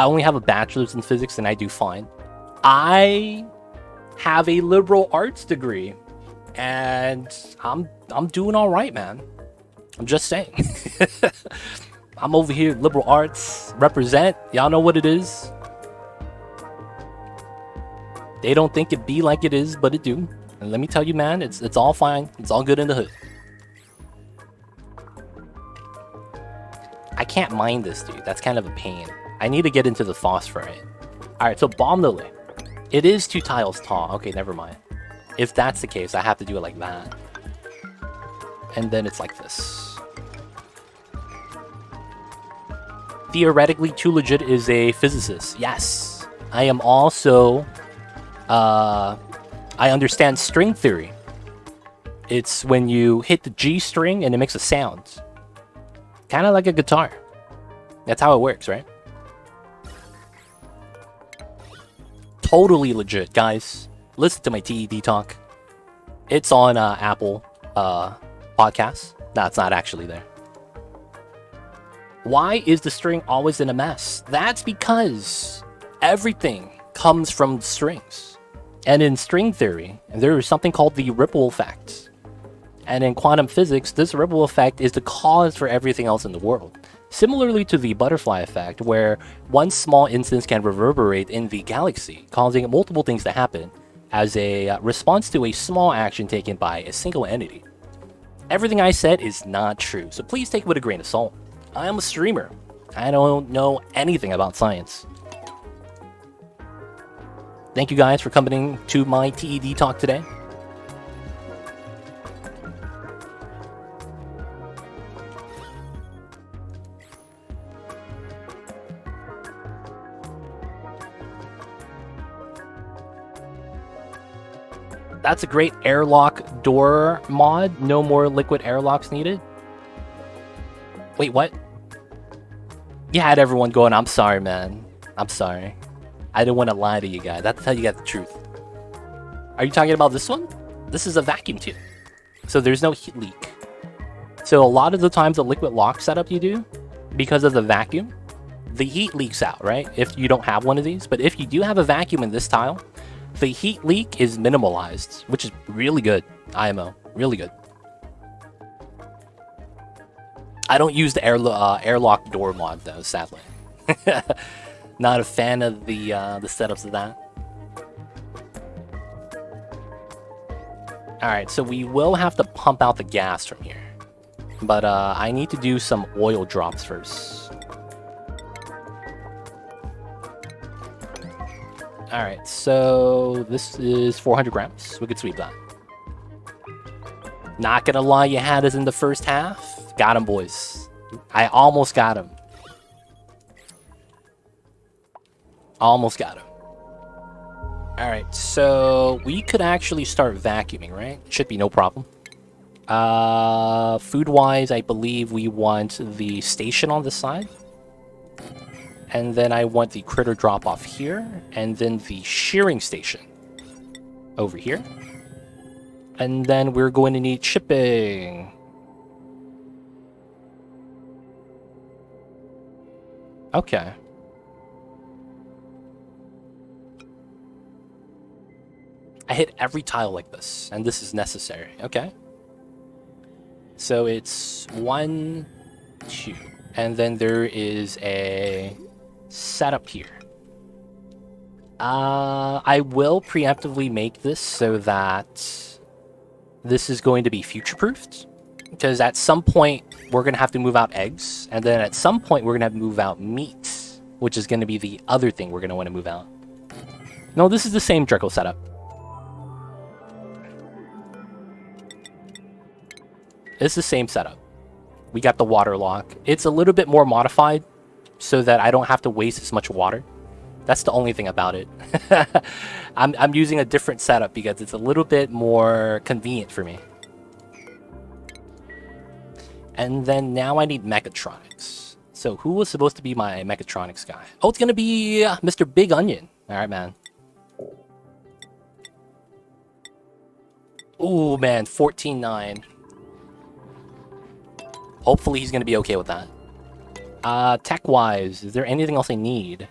I only have a bachelor's in physics and I do fine. I have a liberal arts degree and I'm doing all right, man. I'm just saying. I'm over here, liberal arts, represent. Y'all know what it is. They don't think it be like it is, but it do. And let me tell you, man, it's all fine. It's all good in the hood. I can't mine this, dude. That's kind of a pain. I need to get into the phosphorite. Alright, so bomb lily. It is 2 tiles tall. Okay, never mind. If that's the case, I have to do it like that. And then it's like this. Theoretically, Too Legit is a physicist. Yes. I am also... I understand string theory. It's when you hit the G string and it makes a sound. Kind of like a guitar. That's how it works, right? Totally legit, guys. Listen to my TED talk. It's on Apple Podcasts. No, it's not actually there. Why is the string always in a mess? That's because everything comes from strings. And in string theory, there is something called the ripple effect. And in quantum physics, this ripple effect is the cause for everything else in the world. Similarly to the butterfly effect, where one small instance can reverberate in the galaxy, causing multiple things to happen as a response to a small action taken by a single entity. Everything I said is not true, so please take it with a grain of salt. I am a streamer. I don't know anything about science. Thank you guys for coming to my TED talk today. That's a great airlock door mod. No more liquid airlocks needed. Wait, what? You had everyone going, I'm sorry, man. I'm sorry. I didn't want to lie to you guys. That's how you got the truth. Are you talking about this one? This is a vacuum tube. So there's no heat leak. So a lot of the times the liquid lock setup you do, because of the vacuum, the heat leaks out, right? If you don't have one of these. But if you do have a vacuum in this tile, the heat leak is minimalized, which is really good. IMO, really good. I don't use the airlock door mod though, sadly. Not a fan of the setups of that. All right, so we will have to pump out the gas from here, but I need to do some oil drops first. Alright, so this is 400 grams. We could sweep that. Not gonna lie, you had us in the first half. Got him, boys. I almost got him. Almost got him. Alright, so we could actually start vacuuming, right? Should be no problem. Food-wise, I believe we want the station on this side. And then I want the critter drop off here, and then the shearing station over here. And then we're going to need shipping. Okay. I hit every tile like this, and this is necessary. Okay. So it's 1, 2, and then there is a setup here. I will preemptively make this so that this is going to be future-proofed, because at some point we're going to have to move out eggs, and then at some point we're going to have to move out meat, which is going to be the other thing we're going to want to move out. No, this is the same Draco setup. It's the same setup. We got the water lock. It's a little bit more modified so that I don't have to waste as much water. That's the only thing about it. I'm using a different setup because it's a little bit more convenient for me. And then now I need mechatronics. So who was supposed to be my mechatronics guy? Oh, it's gonna be Mr. Big Onion. All right, man. Ooh, man, 14.9. Hopefully he's gonna be okay with that. Tech-wise, is there anything else I need?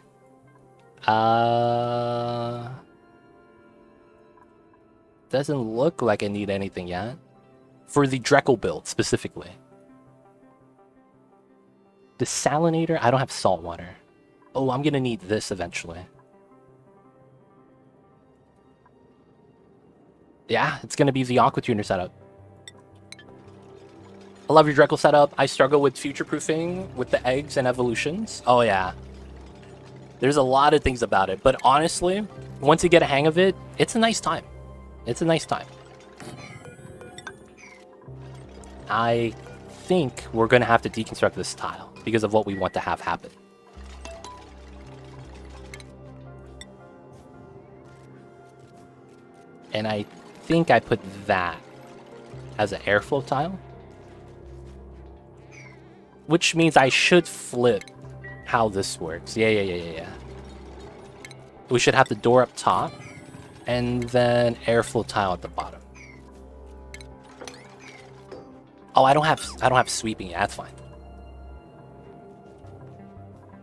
Doesn't look like I need anything yet. For the Draco build, specifically. Desalinator? I don't have salt water. Oh, I'm gonna need this eventually. Yeah, it's gonna be the Aqua Tuner setup. I love your Draco setup. I struggle with future-proofing with the eggs and evolutions. Oh yeah. There's a lot of things about it, but honestly, once you get a hang of it, it's a nice time. It's a nice time. I think we're gonna have to deconstruct this tile because of what we want to have happen. And I think I put that as an airflow tile. Which means I should flip how this works. Yeah. We should have the door up top and then airflow tile at the bottom. Oh, I don't have sweeping yet. That's fine.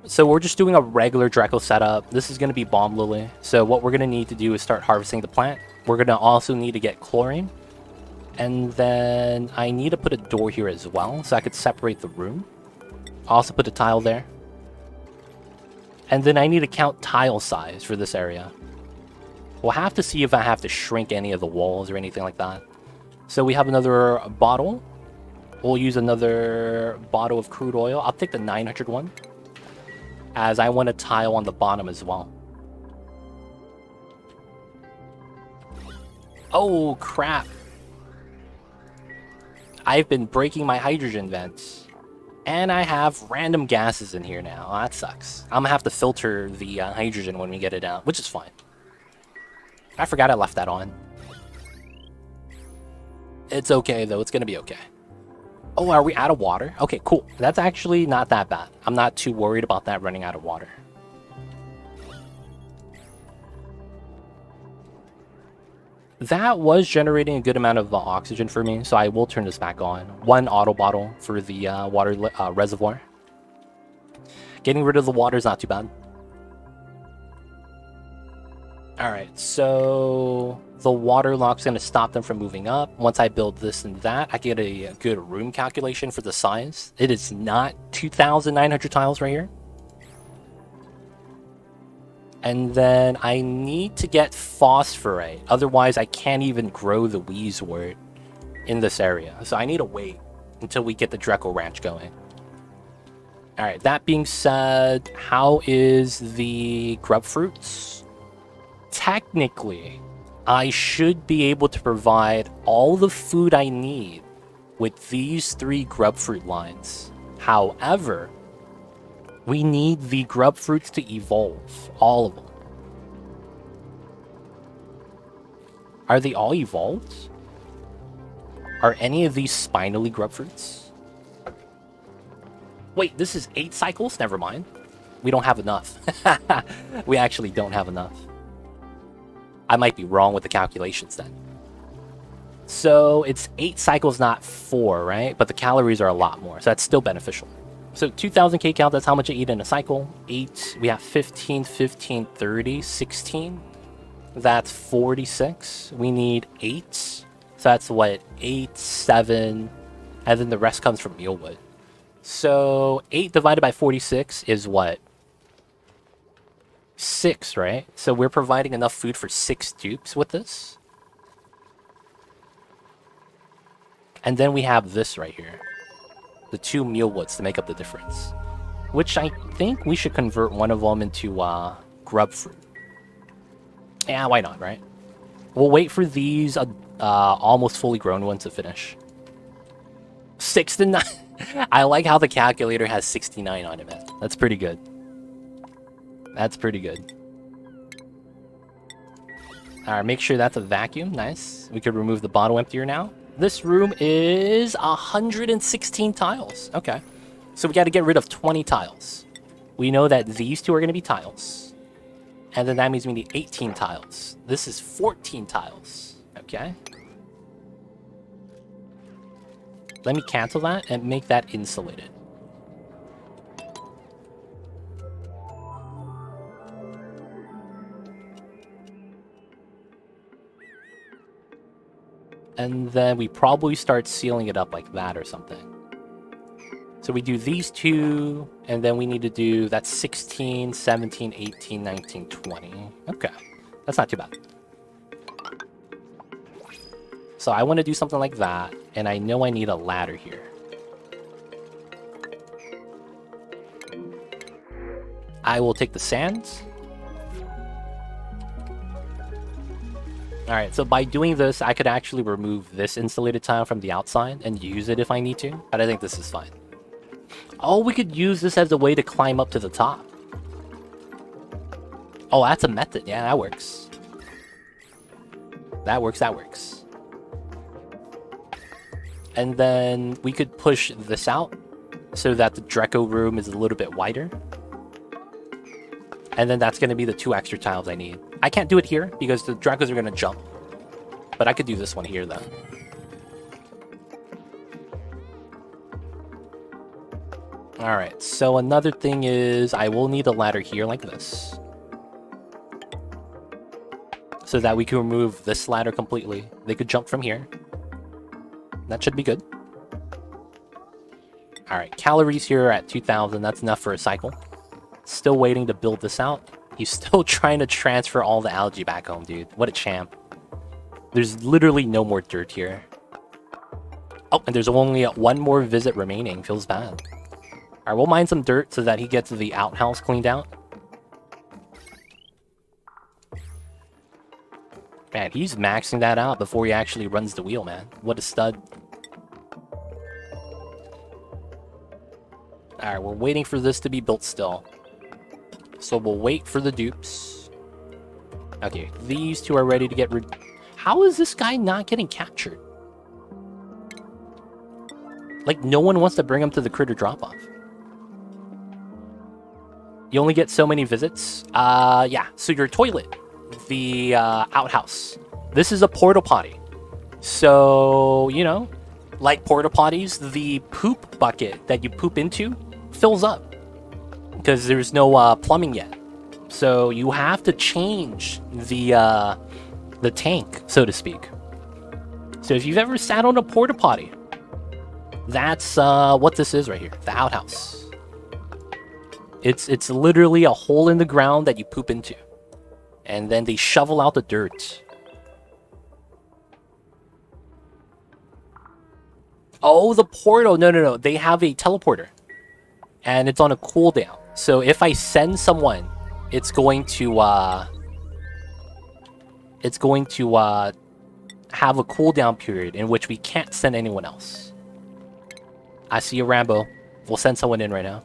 So we're just doing a regular Draco setup. This is going to be Bomb Lily. So what we're going to need to do is start harvesting the plant. We're going to also need to get chlorine. And then I need to put a door here as well so I could separate the room. Also put a tile there. And then I need to count tile size for this area. We'll have to see if I have to shrink any of the walls or anything like that. So we have another bottle. We'll use another bottle of crude oil. I'll take the 900 one, as I want a tile on the bottom as well. Oh, crap. I've been breaking my hydrogen vents. And I have random gases in here now. Oh, that sucks. I'm gonna have to filter the hydrogen when we get it out, which is fine. I forgot I left that on. It's okay, though. It's gonna be okay. Oh, are we out of water? Okay, cool. That's actually not that bad. I'm not too worried about that running out of water. That was generating a good amount of oxygen for me, so I will turn this back on. One auto bottle for the water reservoir. Getting rid of the water is not too bad. Alright, so the water lock's going to stop them from moving up. Once I build this and that, I get a good room calculation for the size. It is not 2,900 tiles right here. And then I need to get phosphorite. Otherwise, I can't even grow the Wheezewort in this area. So I need to wait until we get the Draco Ranch going. Alright, that being said, how is the grub fruits? Technically, I should be able to provide all the food I need with these 3 grub fruit lines. However, we need the grub fruits to evolve. All of them. Are they all evolved? Are any of these spinally grub fruits? Wait, this is 8 cycles? Never mind. We don't have enough. We actually don't have enough. I might be wrong with the calculations then. So it's 8 cycles, not 4, right? But the calories are a lot more, so that's still beneficial. So 2,000 kcal, that's how much I eat in a cycle. 8, we have 15, 15, 30, 16. That's 46. We need 8. So that's what? 8, 7, and then the rest comes from mealwood. So 8 divided by 46 is what? 6, right? So we're providing enough food for 6 dupes with this. And then we have this right here. The 2 mealwoods to make up the difference. Which I think we should convert one of them into grub fruit. Yeah, why not, right? We'll wait for these almost fully grown ones to finish. 6 to 9. I like how the calculator has 69 on it, man. That's pretty good. That's pretty good. Alright, make sure that's a vacuum. Nice. We could remove the bottle emptier now. This room is 116 tiles. Okay. So we got to get rid of 20 tiles. We know that these 2 are going to be tiles. And then that means we need 18 tiles. This is 14 tiles. Okay. Let me cancel that and make that insulated. And then we probably start sealing it up like that or something. So we do these two, and then we need to do, that's 16, 17, 18, 19, 20. Okay, that's not too bad. So I want to do something like that, and I know I need a ladder here. I will take the sands. Alright, so by doing this, I could actually remove this insulated tile from the outside and use it if I need to, but I think this is fine. Oh, we could use this as a way to climb up to the top. Oh, that's a method. Yeah, that works. That works, that works. And then we could push this out so that the Draco room is a little bit wider. And then that's going to be the 2 extra tiles I need. I can't do it here because the Dracos are going to jump. But I could do this one here, though. Alright, so another thing is I will need a ladder here like this. So that we can remove this ladder completely. They could jump from here. That should be good. Alright, calories here are at 2,000. That's enough for a cycle. Still waiting to build this out. He's still trying to transfer all the algae back home, dude. What a champ. There's literally no more dirt here. Oh, and there's only one more visit remaining. Feels bad. Alright, we'll mine some dirt so that he gets the outhouse cleaned out. Man, he's maxing that out before he actually runs the wheel, man. What a stud. Alright, we're waiting for this to be built still. So we'll wait for the dupes. Okay, these two are ready to get rid... How is this guy not getting captured? Like, no one wants to bring him to the critter drop-off. You only get so many visits. Yeah, so your toilet. The outhouse. This is a porta potty. So, you know, like porta potties, the poop bucket that you poop into fills up. Because there's no plumbing yet. So you have to change the tank, so to speak. So if you've ever sat on a porta potty, that's what this is right here, the outhouse. It's literally a hole in the ground that you poop into. And then they shovel out the dirt. Oh, the portal. No. They have a teleporter. And it's on a cooldown. So if I send someone, it's going to have a cooldown period in which we can't send anyone else. I see a Rambo. We'll send someone in right now.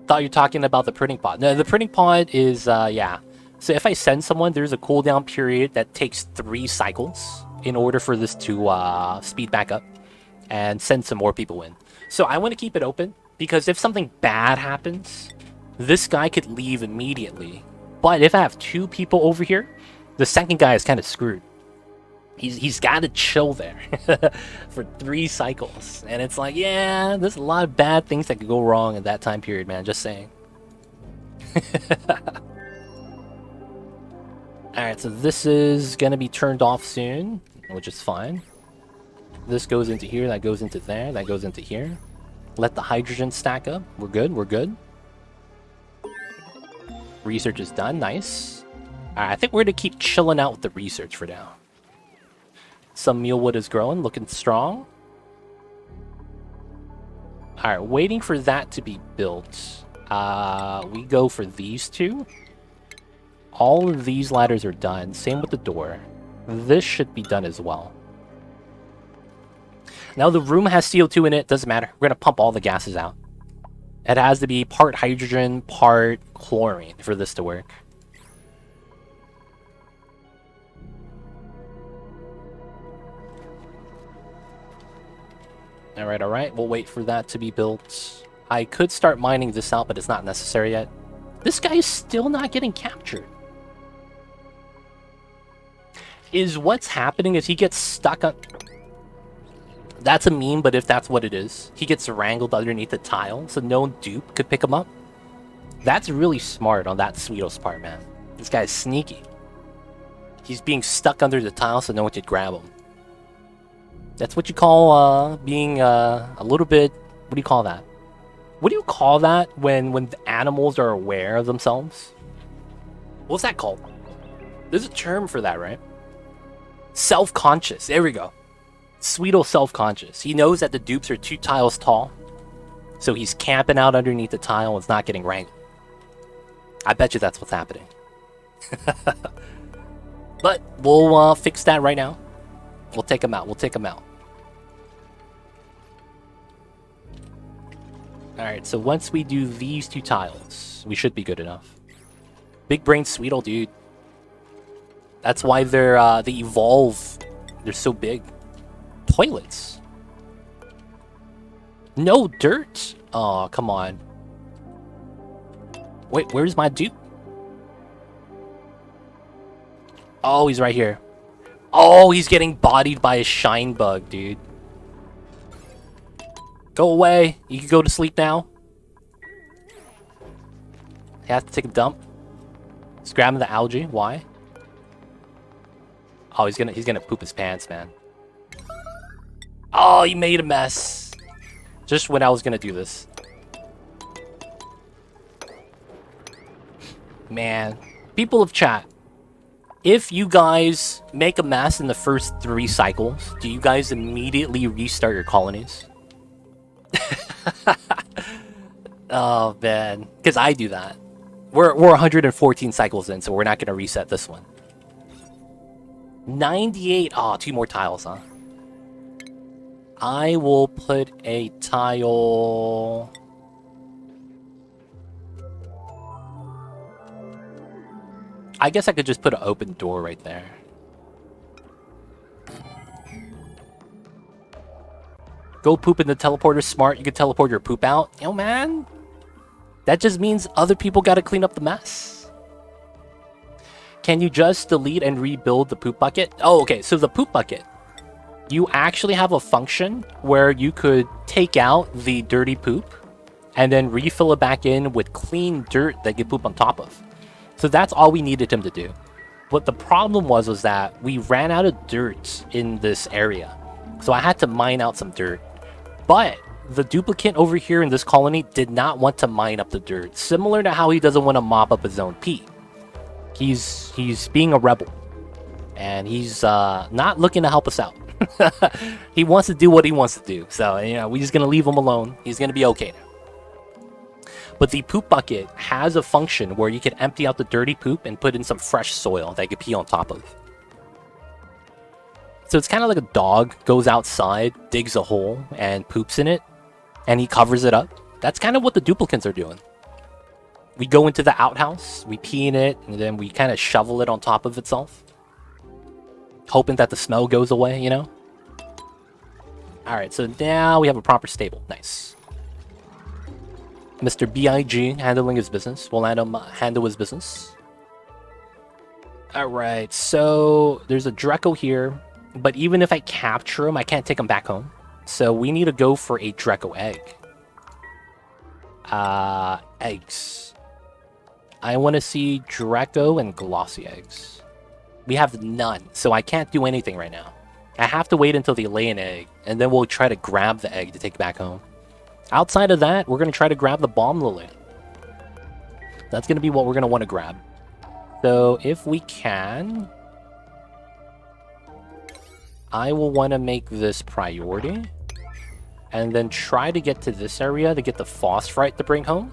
Thought you're talking about the printing pod. No, the printing pod is, yeah. So if I send someone, there's a cooldown period that takes 3 cycles in order for this to speed back up and send some more people in. So I want to keep it open because if something bad happens, this guy could leave immediately. But if I have 2 people over here, the second guy is kind of screwed. He's got to chill there for 3 cycles. And it's like, yeah, there's a lot of bad things that could go wrong in that time period, man. Just saying. Alright, so this is going to be turned off soon, which is fine. This goes into here, that goes into there, that goes into here. Let the hydrogen stack up. We're good, we're good. Research is done, nice. Alright, I think we're going to keep chilling out with the research for now. Some mealwood is growing, looking strong. Alright, waiting for that to be built. We go for these 2. All of these ladders are done. Same with the door. This should be done as well. Now the room has CO2 in it. Doesn't matter. We're going to pump all the gases out. It has to be part hydrogen, part chlorine for this to work. Alright. We'll wait for that to be built. I could start mining this out, but it's not necessary yet. This guy is still not getting captured. Is what's happening is he gets stuck on... That's a meme, but if that's what it is, he gets wrangled underneath the tile, so no dupe could pick him up. That's really smart on that Sweeto's part, man. This guy's sneaky. He's being stuck under the tile so no one could grab him. That's what you call being a little bit... What do you call that? What do you call that when the animals are aware of themselves? What's that called? There's a term for that, right? Self-conscious. There we go. Sweetle self-conscious. He knows that the dupes are 2 tiles tall. So he's camping out underneath the tile and it's not getting wrangled. I bet you that's what's happening. But we'll fix that right now. We'll take him out. We'll take him out. Alright, so once we do these 2 tiles, we should be good enough. Big brain Sweetle, dude. That's why they evolve. They're so big. Toilets. No dirt. Oh, come on. Wait, where's my dupe? Oh, he's right here. Oh, he's getting bodied by a shine bug, dude. Go away. You can go to sleep now. He has to take a dump. He's grabbing the algae. Why? Oh, he's gonna poop his pants, man. Oh, he made a mess. Just when I was gonna do this. Man. People of chat. If you guys make a mess in the first 3 cycles, do you guys immediately restart your colonies? Oh, man. Because I do that. We're 114 cycles in, so we're not going to reset this one. 98. Oh, 2 more tiles, huh? I will put a tile... I guess I could just put an open door right there. Go poop in the teleporter. Smart. You can teleport your poop out. Yo, man. That just means other people got to clean up the mess. Can you just delete and rebuild the poop bucket? Oh, okay. So the poop bucket. You actually have a function where you could take out the dirty poop and then refill it back in with clean dirt that you poop on top of. So that's all we needed him to do. What the problem was that we ran out of dirt in this area. So I had to mine out some dirt. But the duplicate over here in this colony did not want to mine up the dirt. Similar to how he doesn't want to mop up his own pee. He's being a rebel. And he's not looking to help us out. He wants to do what he wants to do. So, you know, we're just going to leave him alone. He's going to be okay now. But the poop bucket has a function where you can empty out the dirty poop and put in some fresh soil that you can pee on top of. So it's kind of like a dog goes outside, digs a hole, and poops in it, and he covers it up. That's kind of what the duplicates are doing. We go into the outhouse, we pee in it, and then we kind of shovel it on top of itself. Hoping that the smell goes away, you know? Alright, so now we have a proper stable. Nice. Mr. B.I.G. handling his business. We'll let him handle his business. Alright, so there's a Draco here. But even if I capture him, I can't take him back home. So we need to go for a Draco egg. Eggs. I want to see Draco and glossy eggs. We have none, so I can't do anything right now. I have to wait until they lay an egg, and then we'll try to grab the egg to take back home. Outside of that, we're going to try to grab the bomb lily. That's going to be what we're going to want to grab. So if we can... I will want to make this priority. And then try to get to this area to get the phosphorite to bring home.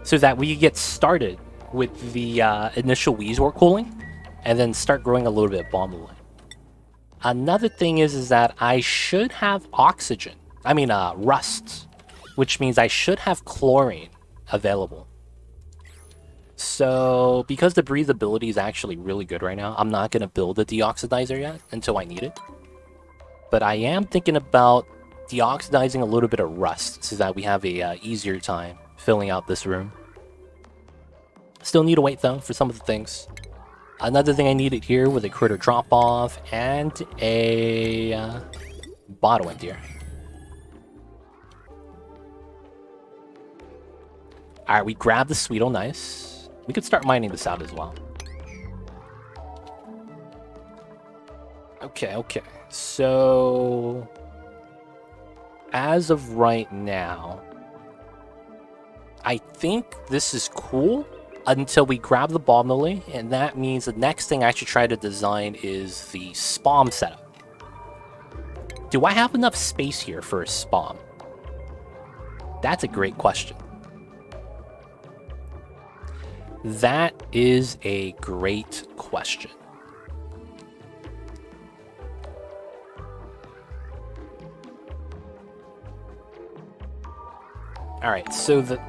So that we get started with the initial Weezor cooling. And then start growing a little bit of bomb lily. Another thing is that I should have oxygen. I mean, rust. Which means I should have chlorine available. So, because the breathability is actually really good right now, I'm not going to build a deoxidizer yet until I need it. But I am thinking about deoxidizing a little bit of rust so that we have a easier time filling out this room. Still need to wait though for some of the things. Another thing I needed here was a critter drop-off and a bottle emptier. Alright, we grabbed the Sweetle, nice. We could start mining this out as well. Okay. So, as of right now, I think this is cool until we grab the bomb lily, and that means the next thing I should try to design is the spawn setup. Do I have enough space here for a spawn? That's a great question. That is a great question. Alright, so the...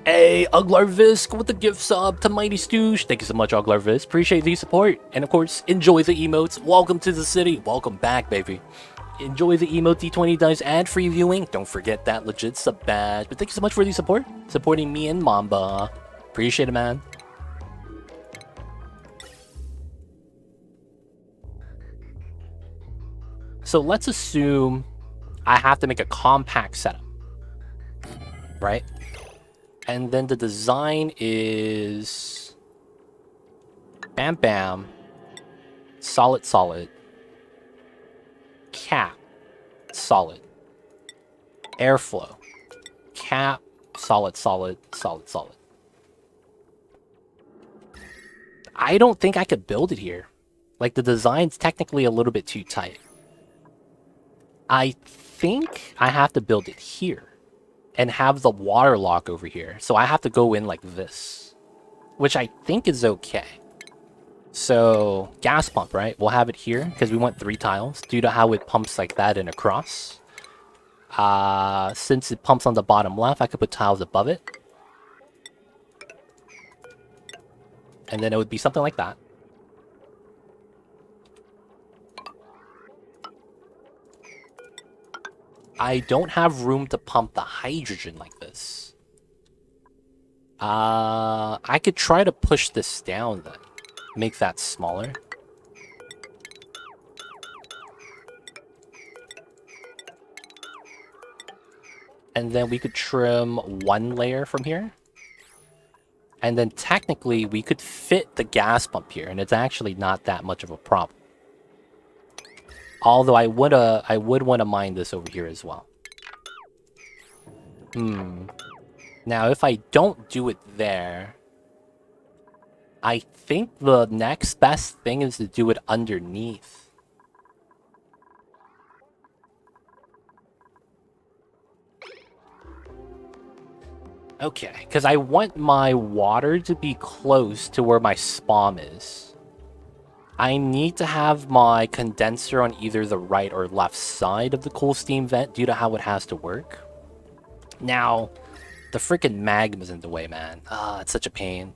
Hey, Uglarvisk with the gift sub to Mighty Stoosh. Thank you so much, Uglarvisk. Appreciate the support. And of course, enjoy the emotes. Welcome to the city. Welcome back, baby. Enjoy the emote D20 dice ad-free viewing. Don't forget that legit sub badge. But thank you so much for the support. Supporting me and Mamba. Appreciate it, man. So let's assume I have to make a compact setup. Right? And then the design is... Bam bam. Solid solid. Cap. Solid. Airflow. Cap. Solid solid. Solid solid. I don't think I could build it here. Like, the design's technically a little bit too tight. I think I have to build it here. And have the water lock over here. So I have to go in like this. Which I think is okay. So, gas pump, right? We'll have it here, because we want 3 tiles. Due to how it pumps like that and across. Since it pumps on the bottom left, I could put tiles above it. And then it would be something like that. I don't have room to pump the hydrogen like this. I could try to push this down then. Make that smaller. And then we could trim 1 layer from here. And then technically we could fit the gas pump here, and it's actually not that much of a problem. Although I would want to mine this over here as well. Now, if I don't do it there, I think the next best thing is to do it underneath. Okay, because I want my water to be close to where my spawn is. I need to have my condenser on either the right or left side of the cool steam vent due to how it has to work. Now, the freaking magma's in the way, man. It's such a pain.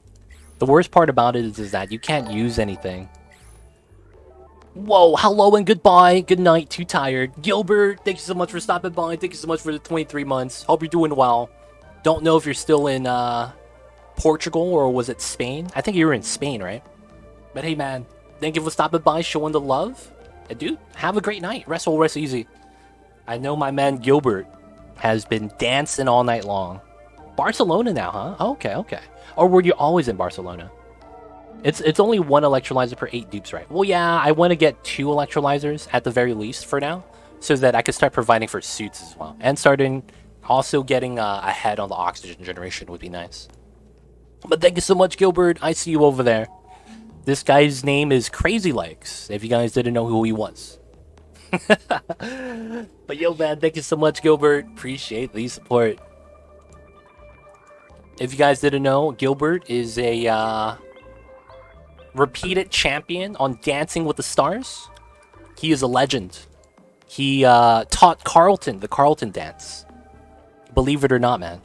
The worst part about it is that you can't use anything. Whoa, hello and goodbye. Good night, too tired. Gilbert, thank you so much for stopping by. Thank you so much for the 23 months. Hope you're doing well. Don't know if you're still in Portugal or was it Spain? I think you were in Spain, right? But hey, man. Thank you for stopping by, showing the love. And dude, have a great night. Rest well, rest easy. I know my man Gilbert has been dancing all night long. Barcelona now, huh? Okay. Or were you always in Barcelona? It's only 1 electrolyzer per 8 dupes, right? Well, yeah, I want to get 2 electrolyzers at the very least for now, so that I can start providing for suits as well. And starting also getting ahead on the oxygen generation would be nice. But thank you so much, Gilbert. I see you over there. This guy's name is Crazy Legs, if you guys didn't know who he was. But yo, man, thank you so much, Gilbert. Appreciate the support. If you guys didn't know, Gilbert is a repeated champion on Dancing with the Stars. He is a legend. He taught Carlton the Carlton dance. Believe it or not, man.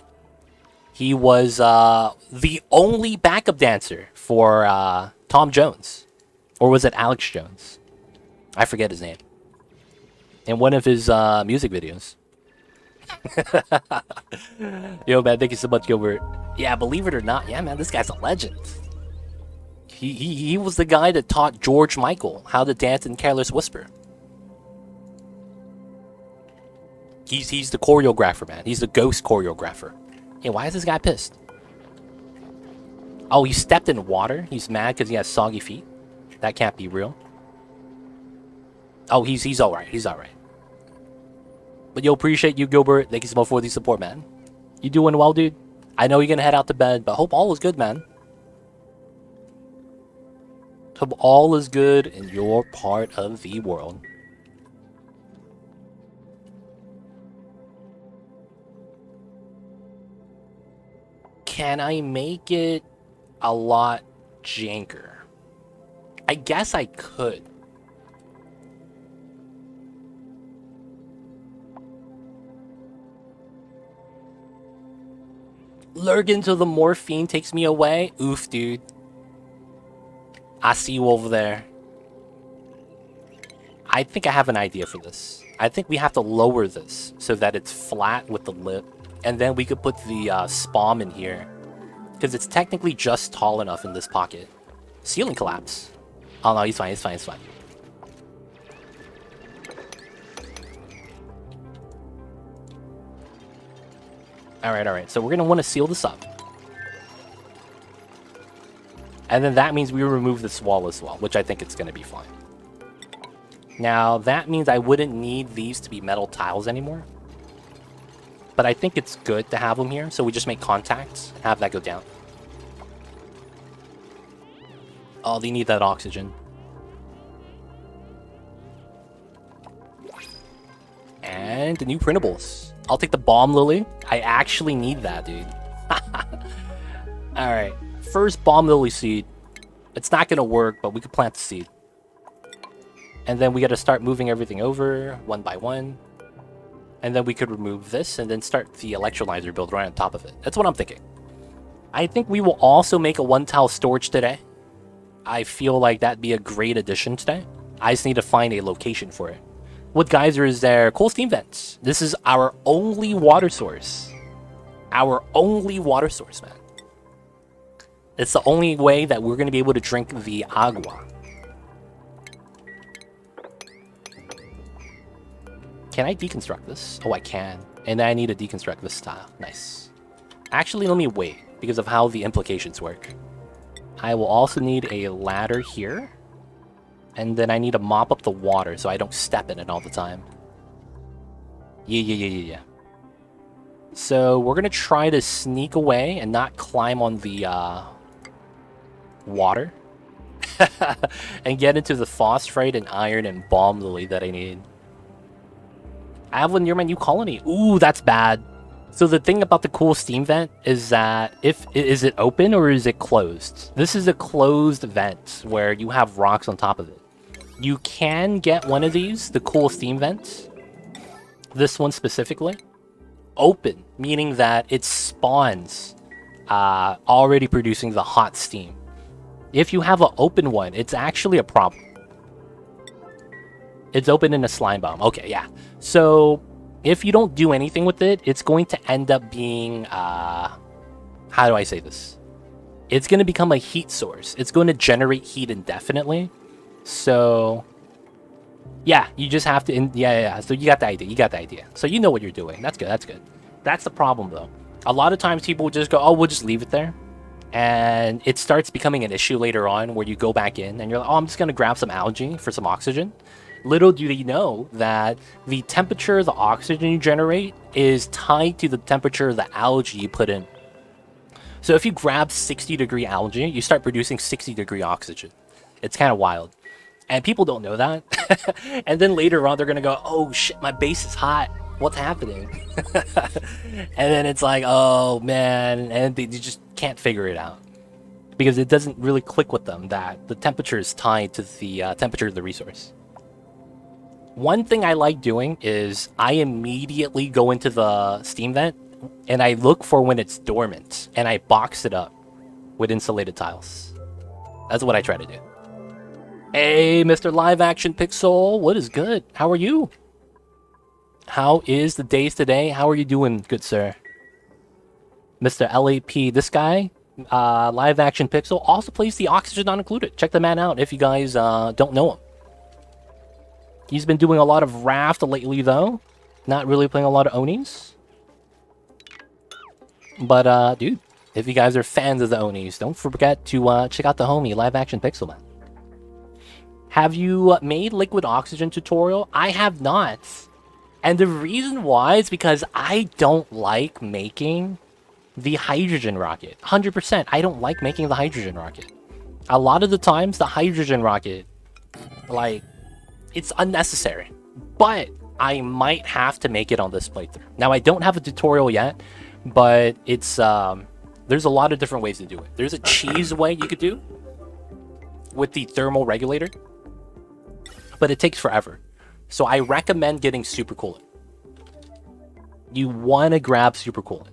He was the only backup dancer for Tom Jones. Or was it Alex Jones? I forget his name. In one of his music videos. Yo, man, thank you so much, Gilbert. Yeah, believe it or not, yeah, man, this guy's a legend. He was the guy that taught George Michael how to dance in Careless Whisper. He's the choreographer, man. He's the ghost choreographer. Hey, why is this guy pissed? Oh, he stepped in water? He's mad because he has soggy feet? That can't be real. Oh, he's all right. He's all right. But yo, appreciate you, Gilbert. Thank you so much for the support, man. You doing well, dude? I know you're gonna head out to bed, but hope all is good, man. Hope all is good in your part of the world. Can I make it a lot janker? I guess I could. Lurk into the morphine takes me away. Oof, dude. I see you over there. I think I have an idea for this. I think we have to lower this so that it's flat with the lip. And then we could put the spalm in here. Because it's technically just tall enough in this pocket. Ceiling collapse. Oh no, he's fine, he's fine, he's fine. Alright. So we're going to want to seal this up. And then that means we remove this wall as well, which I think it's going to be fine. Now, that means I wouldn't need these to be metal tiles anymore. But I think it's good to have them here, so we just make contacts and have that go down. Oh, they need that oxygen. And the new printables. I'll take the bomb lily. I actually need that, dude. Alright. First bomb lily seed. It's not going to work, but we could plant the seed. And then we got to start moving everything over one by one. And then we could remove this and then start the electrolyzer build right on top of it. That's what I'm thinking. I think we will also make a one-tile storage today. I feel like that'd be a great addition today. I just need to find a location for it. What geyser is there? Cool steam vents. This is our only water source. Our only water source, man. It's the only way that we're going to be able to drink the agua. Can I deconstruct this? Oh, I can. And I need to deconstruct this tile. Nice. Actually, let me wait because of how the implications work. I will also need a ladder here. And then I need to mop up the water so I don't step in it all the time. Yeah. So we're going to try to sneak away and not climb on the water. And get into the phosphorite and iron and bomb lily that I need. I have one near my new colony. Ooh, that's bad. So the thing about the cool steam vent is that is it open or is it closed? This is a closed vent where you have rocks on top of it. You can get one of these, the cool steam vent. This one specifically. Open, meaning that it spawns already producing the hot steam. If you have an open one, it's actually a problem. It's open in a slime bomb. Okay, yeah. So if you don't do anything with it, it's going to end up being, how do I say this? It's going to become a heat source. It's going to generate heat indefinitely. So, yeah, you just have to, yeah. So you got the idea. So you know what you're doing. That's good. That's the problem, though. A lot of times people will just go, oh, we'll just leave it there. And it starts becoming an issue later on where you go back in and you're like, oh, I'm just going to grab some algae for some oxygen. Little do they know that the temperature of the oxygen you generate is tied to the temperature of the algae you put in. So if you grab 60-degree algae, you start producing 60-degree oxygen. It's kind of wild. And people don't know that. And then later on, they're going to go, oh, shit, my base is hot. What's happening? And then it's like, oh, man. And they just can't figure it out. Because it doesn't really click with them that the temperature is tied to the temperature of the resource. One thing I like doing is I immediately go into the steam vent and I look for when it's dormant and I box it up with insulated tiles. That's what I try to do. Hey, Mr. Live Action Pixel, what is good? How are you? How is the days today? How are you doing, good sir? Mr. LAP, this guy, Live Action Pixel, also plays the Oxygen Not Included. Check the man out if you guys don't know him. He's been doing a lot of Raft lately, though. Not really playing a lot of Onis. But, dude, if you guys are fans of the Onis, don't forget to check out the homie, Live Action Pixel, man. Have you made liquid oxygen tutorial? I have not. And the reason why is because I don't like making the hydrogen rocket. 100%, I don't like making the hydrogen rocket. A lot of the times, the hydrogen rocket, like, it's unnecessary. But I might have to make it on this playthrough. Now, I don't have a tutorial yet, but it's, there's a lot of different ways to do it. There's a cheese way you could do with the thermal regulator, but it takes forever. So I recommend getting super coolant. You want to grab super coolant.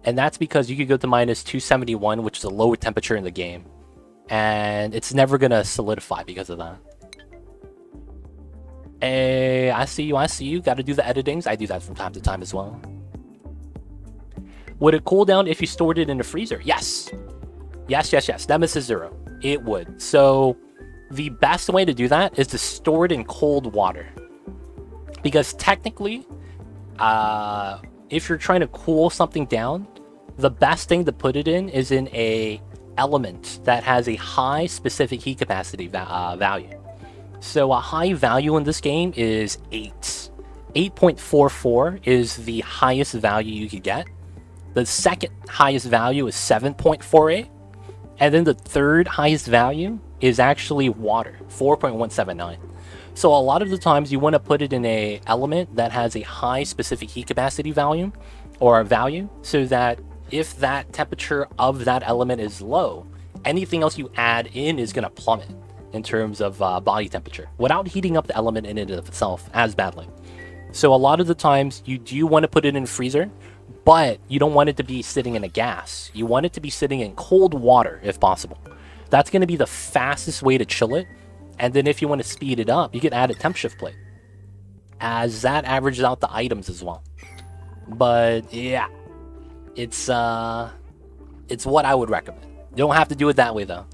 And that's because you could go to minus 271, which is a lower temperature in the game. And it's never going to solidify because of that. Hey, I see you, I see you. Got to do the editings. I do that from time to time as well. Would it cool down if you stored it in a freezer? Yes. Yes, yes, yes. Nemesis 0. It would. So the best way to do that is to store it in cold water. Because technically, if you're trying to cool something down, the best thing to put it in is in a element that has a high specific heat capacity value. So a high value in this game is 8. 8.44 is the highest value you could get. The second highest value is 7.48. And then the third highest value is actually water, 4.179. So a lot of the times you want to put it in a element that has a high specific heat capacity value or value, so that if that temperature of that element is low, anything else you add in is going to plummet in terms of body temperature without heating up the element in and of itself as badly. So a lot of the times you do want to put it in a freezer, but you don't want it to be sitting in a gas. You want it to be sitting in cold water if possible. That's going to be the fastest way to chill it. And then if you want to speed it up, you can add a temp shift plate, as that averages out the items as well. But yeah, it's what I would recommend. You don't have to do it that way though.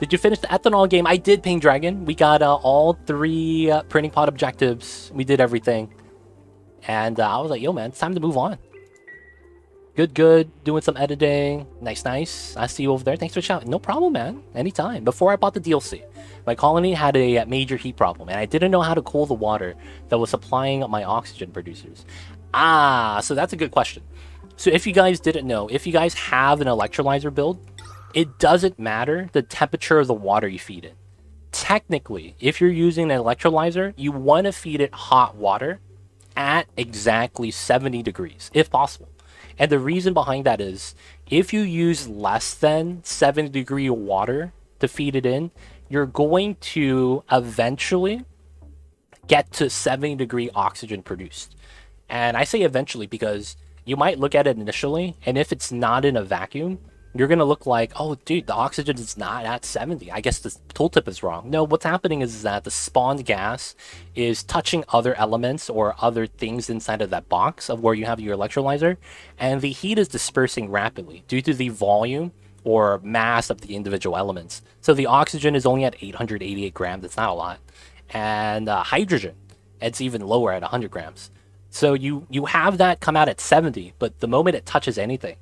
Did you finish the ethanol game? I did, Ping Dragon. We got all 3 printing pod objectives. We did everything. And I was like, yo man, it's time to move on. Good. Doing some editing. Nice. I see you over there. Thanks for shouting. No problem, man. Anytime. Before I bought the DLC, my colony had a major heat problem, and I didn't know how to cool the water that was supplying my oxygen producers. So that's a good question. So if you guys didn't know, if you guys have an electrolyzer build, it doesn't matter the temperature of the water you feed it. Technically, if you're using an electrolyzer, you want to feed it hot water at exactly 70 degrees, if possible. And the reason behind that is, if you use less than 70-degree water to feed it in, you're going to eventually get to 70-degree oxygen produced. And I say eventually because you might look at it initially, and if it's not in a vacuum, you're going to look like, oh, dude, the oxygen is not at 70. I guess the tooltip is wrong. No, what's happening is that the spawned gas is touching other elements or other things inside of that box of where you have your electrolyzer, and the heat is dispersing rapidly due to the volume or mass of the individual elements. So the oxygen is only at 888 grams. It's not a lot. And hydrogen, it's even lower at 100 grams. So you have that come out at 70, but the moment it touches anything,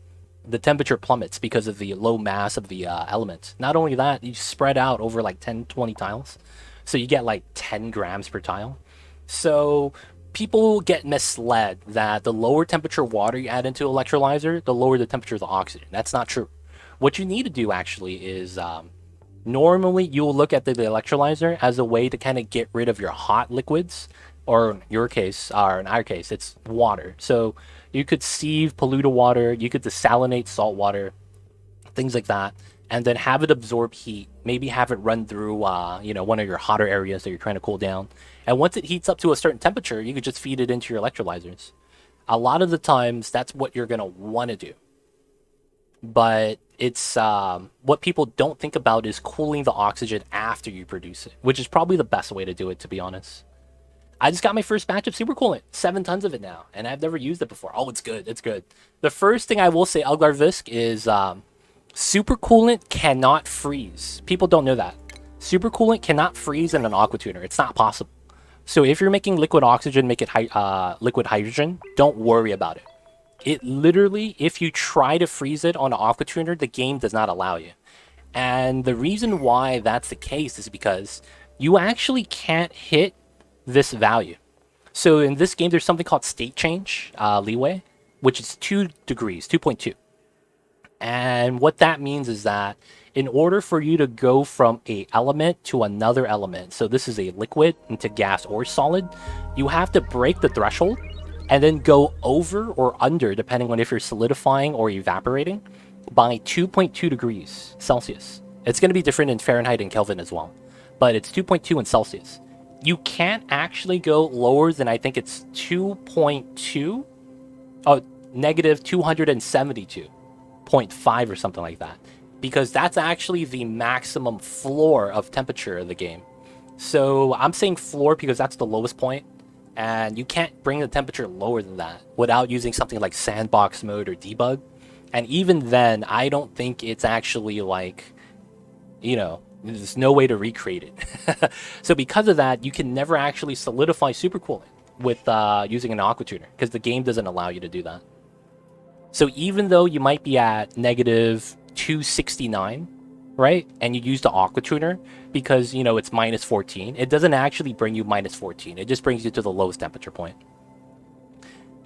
the temperature plummets because of the low mass of the element. Not only that, you spread out over like 10, 20 tiles. So you get like 10 grams per tile. So people get misled that the lower temperature water you add into electrolyzer, the lower the temperature of the oxygen. That's not true. What you need to do actually is normally you'll look at the electrolyzer as a way to kind of get rid of your hot liquids, or in your case, or in our case, it's water. So you could sieve polluted water, you could desalinate salt water, things like that, and then have it absorb heat. Maybe have it run through, one of your hotter areas that you're trying to cool down. And once it heats up to a certain temperature, you could just feed it into your electrolyzers. A lot of the times, that's what you're going to want to do. But it's what people don't think about is cooling the oxygen after you produce it, which is probably the best way to do it, to be honest. I just got my first batch of super coolant, 7 tons of it now, and I've never used it before. Oh, it's good. It's good. The first thing I will say, Algarvisk, is super coolant cannot freeze. People don't know that. Super coolant cannot freeze in an aqua tuner. It's not possible. So if you're making liquid oxygen, make it liquid hydrogen, don't worry about it. It literally, if you try to freeze it on an aqua tuner, the game does not allow you. And the reason why that's the case is because you actually can't hit this value. So in this game, there's something called state change leeway, which is 2 degrees, 2.2. And what that means is that in order for you to go from a element to another element, so this is a liquid into gas or solid, you have to break the threshold and then go over or under, depending on if you're solidifying or evaporating, by 2.2 degrees Celsius. It's going to be different in Fahrenheit and Kelvin as well, but it's 2.2 in Celsius. You can't actually go lower than, I think it's 2.2, negative 272.5 or something like that, because that's actually the maximum floor of temperature of the game. So I'm saying floor because that's the lowest point, and you can't bring the temperature lower than that without using something like sandbox mode or debug. And even then, I don't think it's actually like, there's no way to recreate it. So because of that, you can never actually solidify supercooling with using an aqua tuner, because the game doesn't allow you to do that. So even though you might be at negative 269, right, and you use the aqua tuner because, it's minus 14, it doesn't actually bring you minus 14. It just brings you to the lowest temperature point.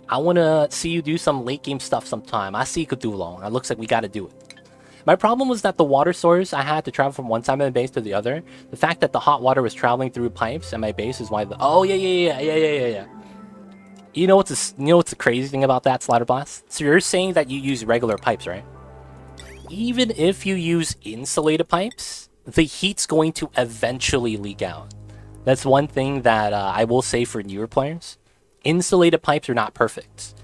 I want to see you do some late game stuff sometime. I see you could do long. It looks like we got to do it. My problem was that the water source, I had to travel from one side of the base to the other. The fact that the hot water was traveling through pipes and my base is why oh yeah. You know what's the crazy thing about that, Slider Blast? So you're saying that you use regular pipes, right? Even if you use insulated pipes, the heat's going to eventually leak out. That's one thing that I will say for newer players. Insulated pipes are not perfect.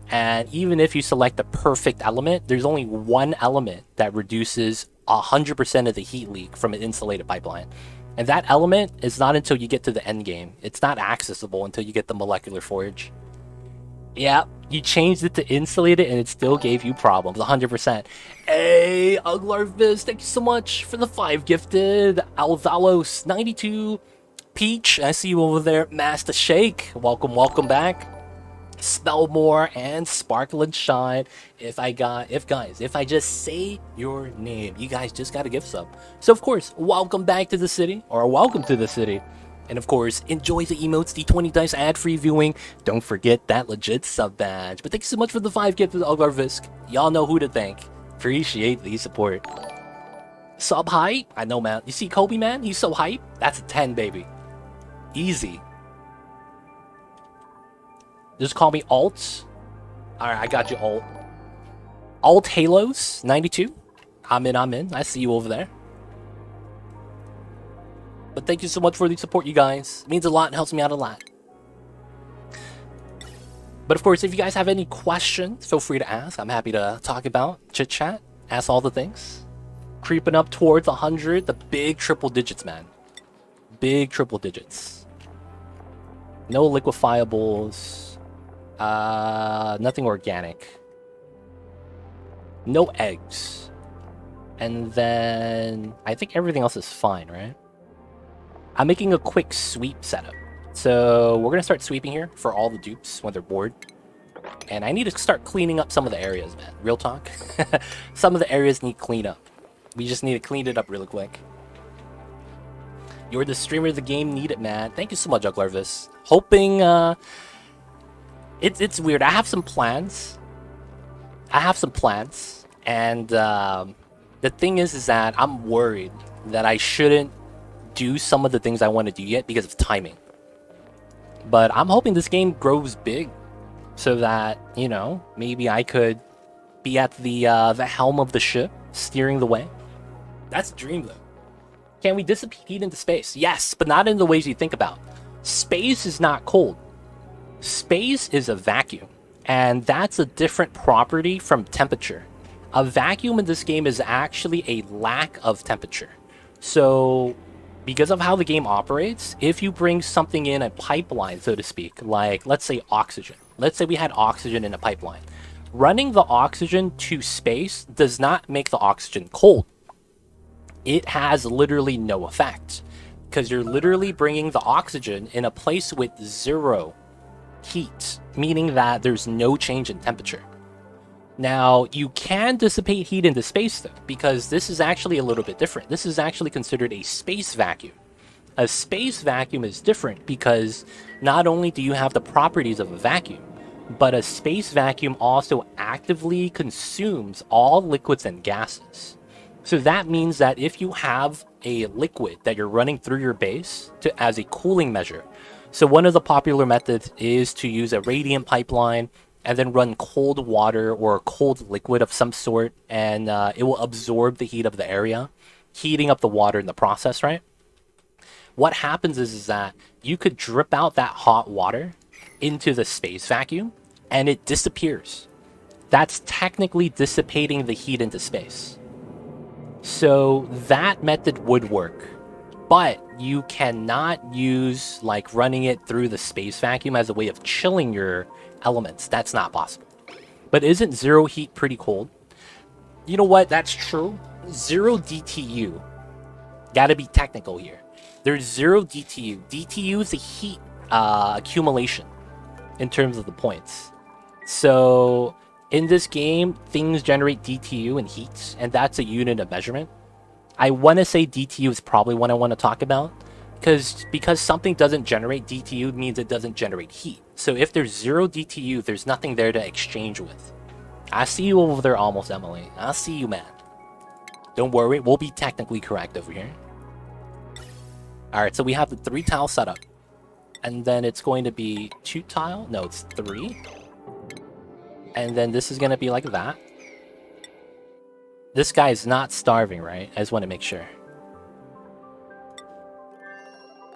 And even if you select the perfect element, there's only one element that reduces 100% of the heat leak from an insulated pipeline. And that element is not until you get to the end game. It's not accessible until you get the molecular forge. Yeah, you changed it to insulated and it still gave you problems, 100%. Hey, Uglarvis, thank you so much for the 5 gifted. Alvalos 92, Peach, I see you over there. Master Shake, welcome back. Spellmore and Sparkle and Shine. If I just say your name, you guys just gotta give sub. So of course, welcome back to the city, or welcome to the city. And of course, enjoy the emotes, the 20 dice ad-free viewing. Don't forget that legit sub badge. But thank you so much for the 5 gifts, Algarvisk. Y'all know who to thank. Appreciate the support. Sub hype? I know, man. You see Kobe, man? He's so hype. That's a 10, baby. Easy. Just call me Alt. Alright, I got you, Alt. Alt Halos, 92. I'm in. I see you over there. But thank you so much for the support, you guys. It means a lot and helps me out a lot. But of course, if you guys have any questions, feel free to ask. I'm happy to talk about, chit-chat, ask all the things. Creeping up towards 100, the big triple digits, man. Big triple digits. No liquefiables. Nothing organic. No eggs. And then I think everything else is fine, right? I'm making a quick sweep setup. So we're gonna start sweeping here for all the dupes when they're bored. And I need to start cleaning up some of the areas, man. Real talk. Some of the areas need cleanup. We just need to clean it up really quick. You're the streamer the game needed, man. Thank you so much, Uglarvis. Hoping It's weird. I have some plans. And the thing is that I'm worried that I shouldn't do some of the things I want to do yet because of timing. But I'm hoping this game grows big so that, maybe I could be at the helm of the ship, steering the way. That's a dream, though. Can we dissipate heat into space? Yes, but not in the ways you think about. Space is not cold. Space is a vacuum, and that's a different property from temperature. A vacuum in this game is actually a lack of temperature. So, because of how the game operates, if you bring something in a pipeline, so to speak, like, let's say oxygen. Let's say we had oxygen in a pipeline. Running the oxygen to space does not make the oxygen cold. It has literally no effect, because you're literally bringing the oxygen in a place with 0 heat, meaning that there's no change in temperature. Now, you can dissipate heat into space, though, because this is actually a little bit different. This is actually considered a space vacuum. A space vacuum is different because not only do you have the properties of a vacuum, but a space vacuum also actively consumes all liquids and gases. So that means that if you have a liquid that you're running through your base as a cooling measure, so one of the popular methods is to use a radiant pipeline and then run cold water or a cold liquid of some sort, and it will absorb the heat of the area, heating up the water in the process, right? What happens is that you could drip out that hot water into the space vacuum and it disappears. That's technically dissipating the heat into space. So that method would work, but you cannot use like running it through the space vacuum as a way of chilling your elements. That's not possible. But isn't zero heat pretty cold? You know what? That's true. Zero DTU. Gotta be technical here. There's zero DTU. DTU is the heat accumulation in terms of the points. So in this game, things generate DTU and heat, and that's a unit of measurement. I want to say DTU is probably what I want to talk about, because something doesn't generate DTU means it doesn't generate heat. So if there's zero DTU, there's nothing there to exchange with. I see you over there almost, Emily. I see you, man. Don't worry, we'll be technically correct over here. Alright, so we have the 3 tile setup. And then it's going to be 2 tile. No, it's 3. And then this is going to be like that. This guy is not starving, right? I just want to make sure.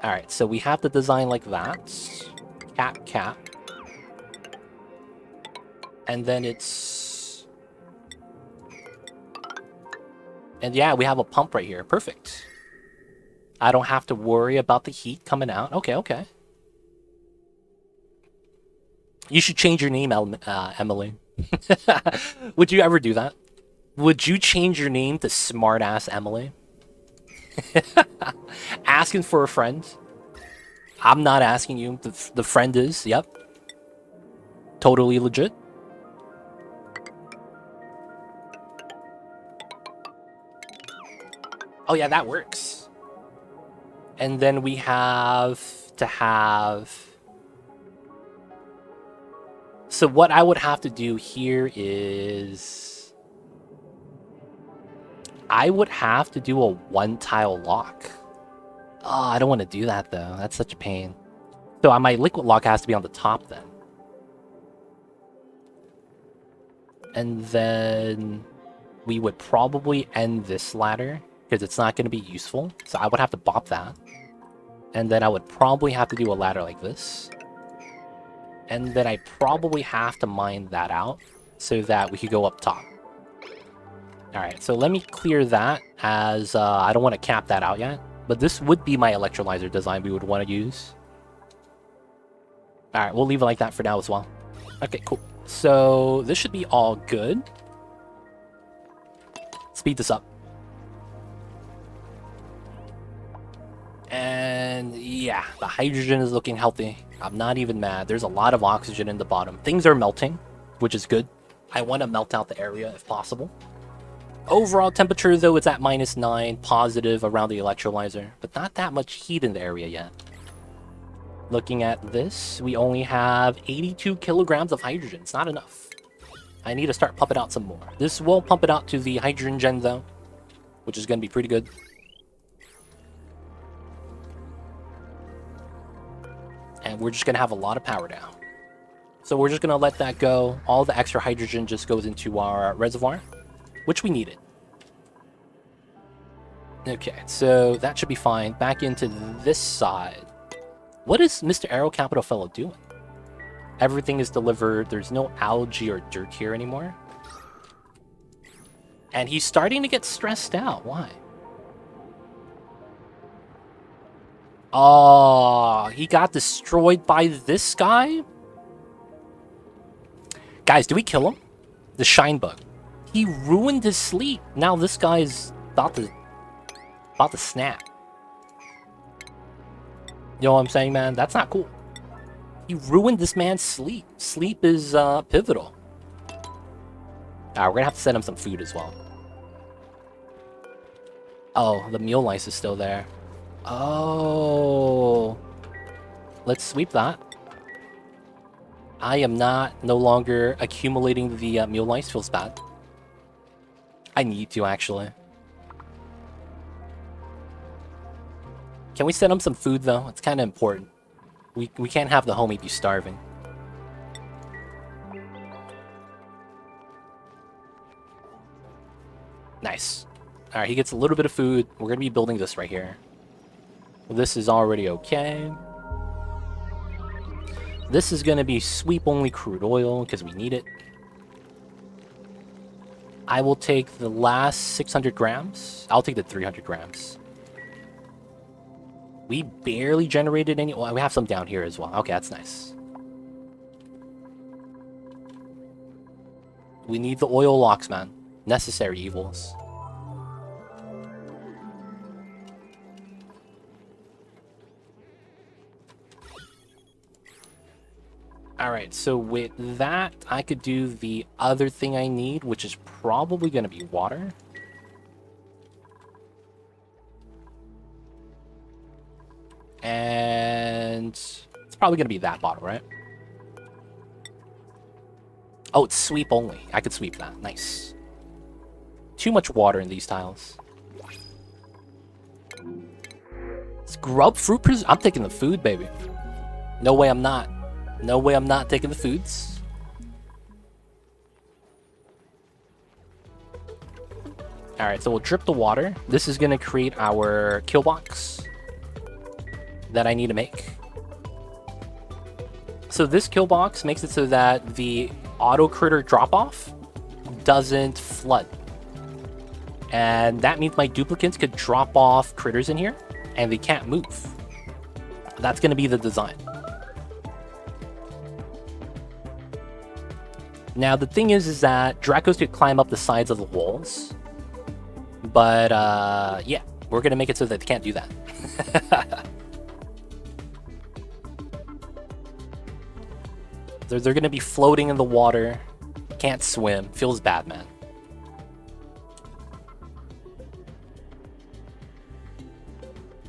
Alright, so we have the design like that. Cap, cap. And then it's... And yeah, we have a pump right here. Perfect. I don't have to worry about the heat coming out. Okay, okay. You should change your name, Emily. Would you ever do that? Would you change your name to Smartass Emily? Asking for a friend? I'm not asking you. The friend is. Yep. Totally legit. Oh yeah, that works. And then we have to have... So what I would have to do here is... I would have to do a 1-tile lock. Oh, I don't want to do that though. That's such a pain. So my liquid lock has to be on the top then. And then we would probably end this ladder because it's not going to be useful. So I would have to bop that. And then I would probably have to do a ladder like this. And then I probably have to mine that out so that we could go up top. Alright, so let me clear that as I don't want to cap that out yet. But this would be my electrolyzer design we would want to use. Alright, we'll leave it like that for now as well. Okay, cool. So this should be all good. Speed this up. And yeah, the hydrogen is looking healthy. I'm not even mad. There's a lot of oxygen in the bottom. Things are melting, which is good. I want to melt out the area if possible. Overall temperature, though, it's at -9, positive around the electrolyzer, but not that much heat in the area yet. Looking at this, we only have 82 kilograms of hydrogen. It's not enough. I need to start pumping out some more. This will pump it out to the hydrogen gen, though, which is going to be pretty good. And we're just going to have a lot of power now. So we're just going to let that go. All the extra hydrogen just goes into our reservoir, which we needed. Okay, so that should be fine. Back into this side. What is Mr. Aero Capital Fellow doing? Everything is delivered. There's no algae or dirt here anymore. And he's starting to get stressed out. Why? Oh, he got destroyed by this guy? Guys, do we kill him? The shine bug. He ruined his sleep. Now this guy's about to snap. You know what I'm saying, man? That's not cool. He ruined this man's sleep. Sleep is pivotal. We're gonna have to send him some food as well. Oh, the mule lice is still there. Oh. Let's sweep that. I am no longer accumulating the mule lice. Feels bad. I need to, actually. Can we send him some food, though? It's kind of important. We can't have the homie be starving. Nice. Alright, he gets a little bit of food. We're going to be building this right here. This is already okay. This is going to be sweep-only crude oil, because we need it. I will take the last 600 grams. I'll take the 300 grams. We barely generated any... Well, we have some down here as well. Okay, that's nice. We need the oil locks, man. Necessary evils. Alright, so with that, I could do the other thing I need, which is probably going to be water. And it's probably going to be that bottle, right? Oh, it's sweep only. I could sweep that. Nice. Too much water in these tiles. Scrub fruit I'm taking the food, baby. No way I'm not. No way I'm not taking the foods. Alright, so we'll drip the water. This is going to create our kill box that I need to make. So this kill box makes it so that the auto critter drop-off doesn't flood. And that means my duplicates could drop off critters in here, and they can't move. That's going to be the design. Now, the thing is that Dracos could climb up the sides of the walls. But, yeah, we're going to make it so that they can't do that. They're going to be floating in the water. Can't swim. Feels bad, man.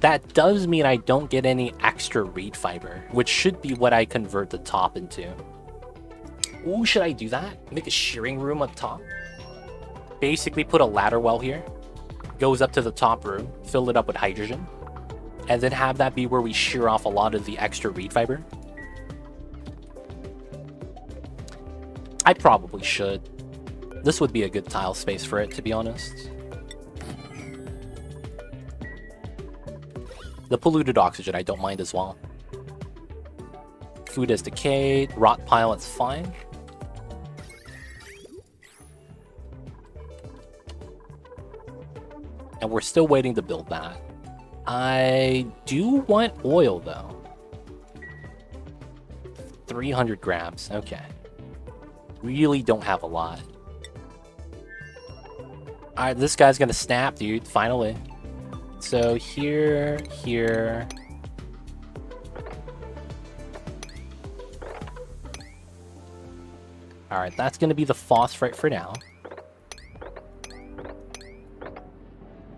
That does mean I don't get any extra reed fiber, which should be what I convert the top into. Ooh, should I do that? Make a shearing room up top? Basically put a ladder well here. Goes up to the top room. Fill it up with hydrogen. And then have that be where we shear off a lot of the extra reed fiber. I probably should. This would be a good tile space for it, to be honest. The polluted oxygen I don't mind as well. Food has decayed. Rot pile, it's fine. And we're still waiting to build that. I do want oil, though. 300 grams. Okay. Really don't have a lot. Alright, this guy's gonna snap, dude. Finally. So here. Alright, that's gonna be the phosphorite for now.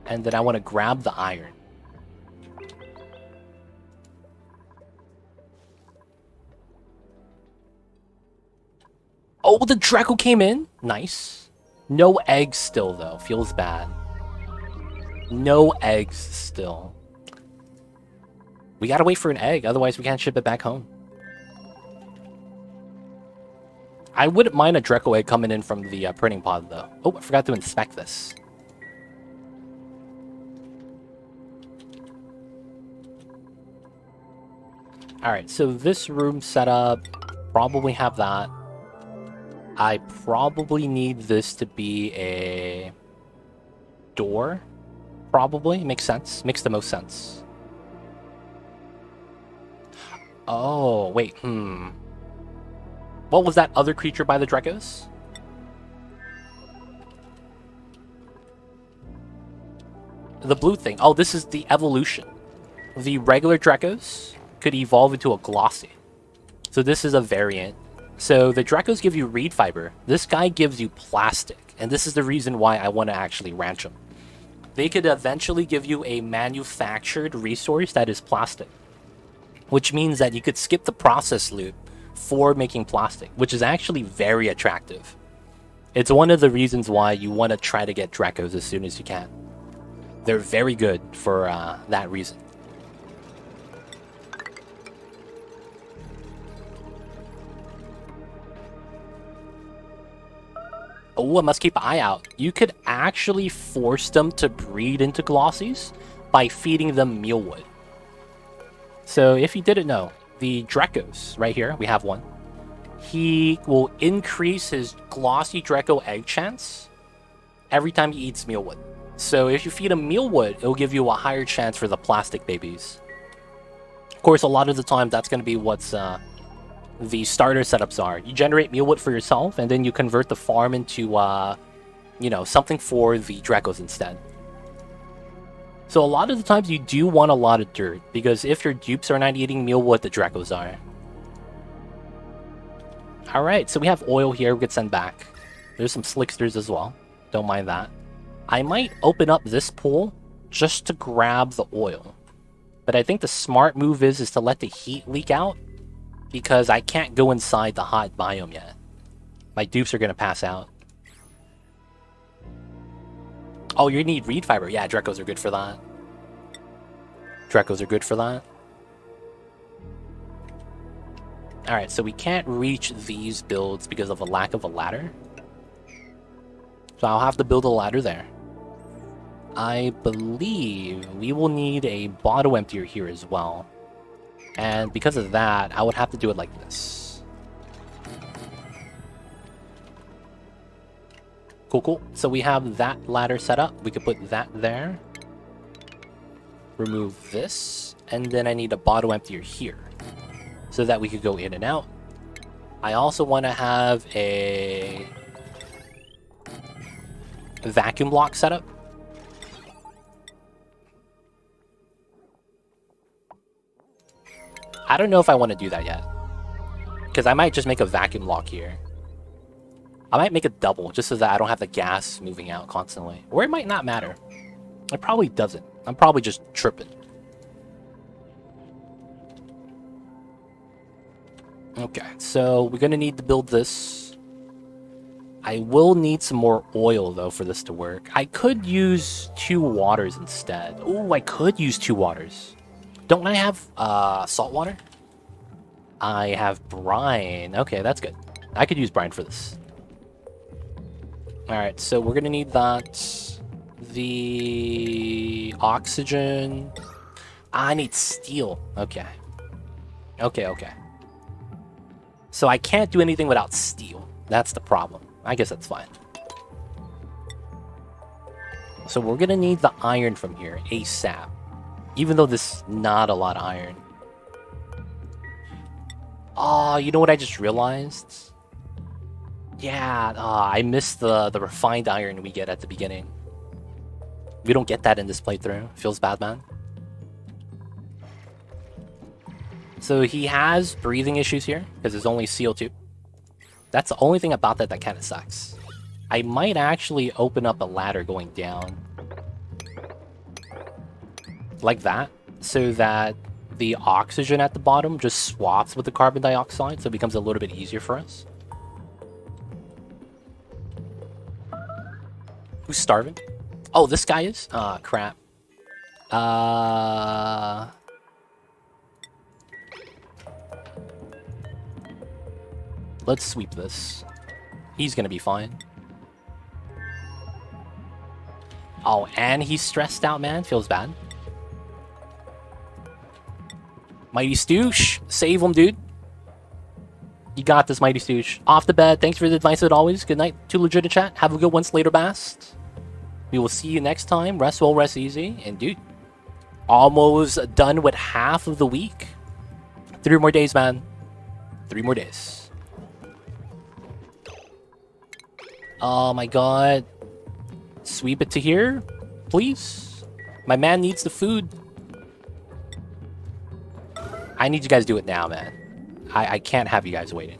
And then I want to grab the iron. Oh, the Draco came in. Nice. No eggs still, though. Feels bad. No eggs still. We gotta wait for an egg, otherwise we can't ship it back home. I wouldn't mind a Draco egg coming in from the printing pod, though. Oh, I forgot to inspect this. Alright, so this room setup, probably have that. I probably need this to be a door. Probably. Makes sense. Makes the most sense. Oh, wait. What was that other creature by the Dracos? The blue thing. Oh, this is the evolution. The regular Dracos could evolve into a glossy. So this is a variant. So the Dracos give you reed fiber. This guy gives you plastic. And this is the reason why I want to actually ranch them. They could eventually give you a manufactured resource that is plastic. Which means that you could skip the process loop for making plastic, which is actually very attractive. It's one of the reasons why you want to try to get Dracos as soon as you can. They're very good for that reason. Oh, I must keep an eye out. You could actually force them to breed into Glossies by feeding them mealwood. So if you didn't know, the Dracos, right here, we have one. He will increase his Glossy Draco egg chance every time he eats mealwood. So if you feed him mealwood, it'll give you a higher chance for the plastic babies. Of course, a lot of the time, that's going to be what's the starter setups are. You generate mealwood for yourself, and then you convert the farm into, you know, something for the Dracos instead. So a lot of the times, you do want a lot of dirt, because if your dupes are not eating mealwood, the Dracos are. Alright, so we have oil here we could send back. There's some slicksters as well. Don't mind that. I might open up this pool just to grab the oil. But I think the smart move is to let the heat leak out, because I can't go inside the hot biome yet. My dupes are going to pass out. Oh, you need reed fiber. Yeah, Dracos are good for that. Dracos are good for that. Alright, so we can't reach these builds because of a lack of a ladder. So I'll have to build a ladder there. I believe we will need a bottle emptier here as well. And because of that, I would have to do it like this. Cool, cool. So we have that ladder set up. We could put that there. Remove this. And then I need a bottle emptier here, so that we could go in and out. I also want to have a vacuum block setup. I don't know if I want to do that yet, because I might just make a vacuum lock here. I might make a double, just so that I don't have the gas moving out constantly. Or it might not matter. It probably doesn't. I'm probably just tripping. Okay, so we're gonna need to build this. I will need some more oil, though, for this to work. I could use 2 waters instead. Oh, I could use 2 waters. Don't I have salt water? I have brine. Okay, that's good. I could use brine for this. Alright, so we're gonna need that. The oxygen. I need steel. Okay. Okay. So I can't do anything without steel. That's the problem. I guess that's fine. So we're gonna need the iron from here ASAP. Even though this is not a lot of iron. Oh, you know what I just realized? Yeah, I missed the refined iron we get at the beginning. We don't get that in this playthrough. Feels bad, man. So he has breathing issues here, because there's only CO2. That's the only thing about that that kind of sucks. I might actually open up a ladder going down. Like that, so that the oxygen at the bottom just swaps with the carbon dioxide, so it becomes a little bit easier for us. Who's starving? Oh, this guy is? Ah, crap. Let's sweep this. He's gonna be fine. Oh, and he's stressed out, man. Feels bad. Mighty Stoosh, save him, dude. You got this, Mighty Stoosh. Off the bed. Thanks for the advice as always. Good night. Too legit to chat. Have a good one, Slater Bast. We will see you next time. Rest well, rest easy. And dude, almost done with half of the week. 3 more days, man. 3 more days. Oh my god. Sweep it to here, please. My man needs the food. I need you guys to do it now, man. I can't have you guys waiting.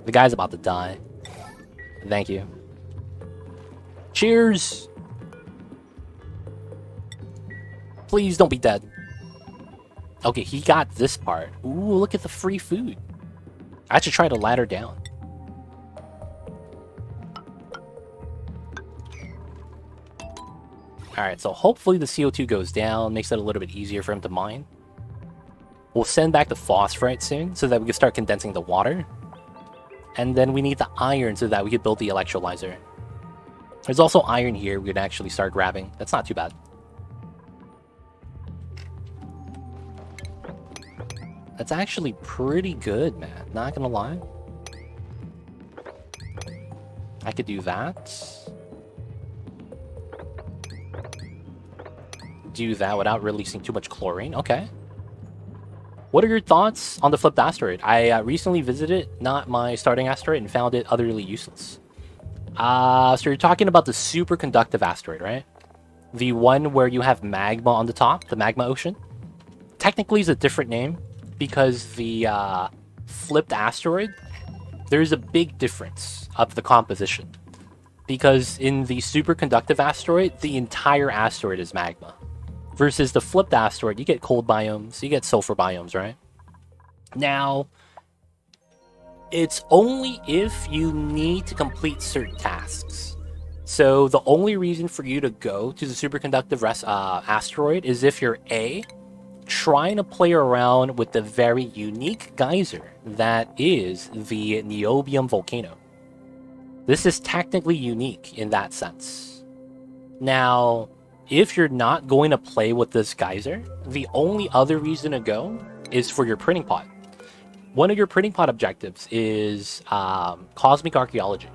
The guy's about to die. Thank you. Cheers! Please don't be dead. Okay, he got this part. Ooh, look at the free food. I should try to ladder down. Alright, so hopefully the CO2 goes down, makes it a little bit easier for him to mine. We'll send back the phosphorite soon, so that we can start condensing the water. And then we need the iron so that we can build the electrolyzer. There's also iron here we can actually start grabbing. That's not too bad. That's actually pretty good, man. Not gonna lie. I could do that. Do that without releasing too much chlorine. Okay. What are your thoughts on the flipped asteroid? I recently visited, not my starting asteroid, and found it utterly useless. So you're talking about the superconductive asteroid, right? The one where you have magma on the top, the magma ocean. Technically, it's a different name because the flipped asteroid, there's a big difference of the composition. Because in the superconductive asteroid, the entire asteroid is magma. Versus the flipped asteroid, you get cold biomes, you get sulfur biomes, right? Now, it's only if you need to complete certain tasks. So the only reason for you to go to the superconductive asteroid is if you're A, trying to play around with the very unique geyser that is the niobium volcano. This is technically unique in that sense. Now, if you're not going to play with this geyser, the only other reason to go is for your printing pod. One of your printing pod objectives is cosmic archaeology.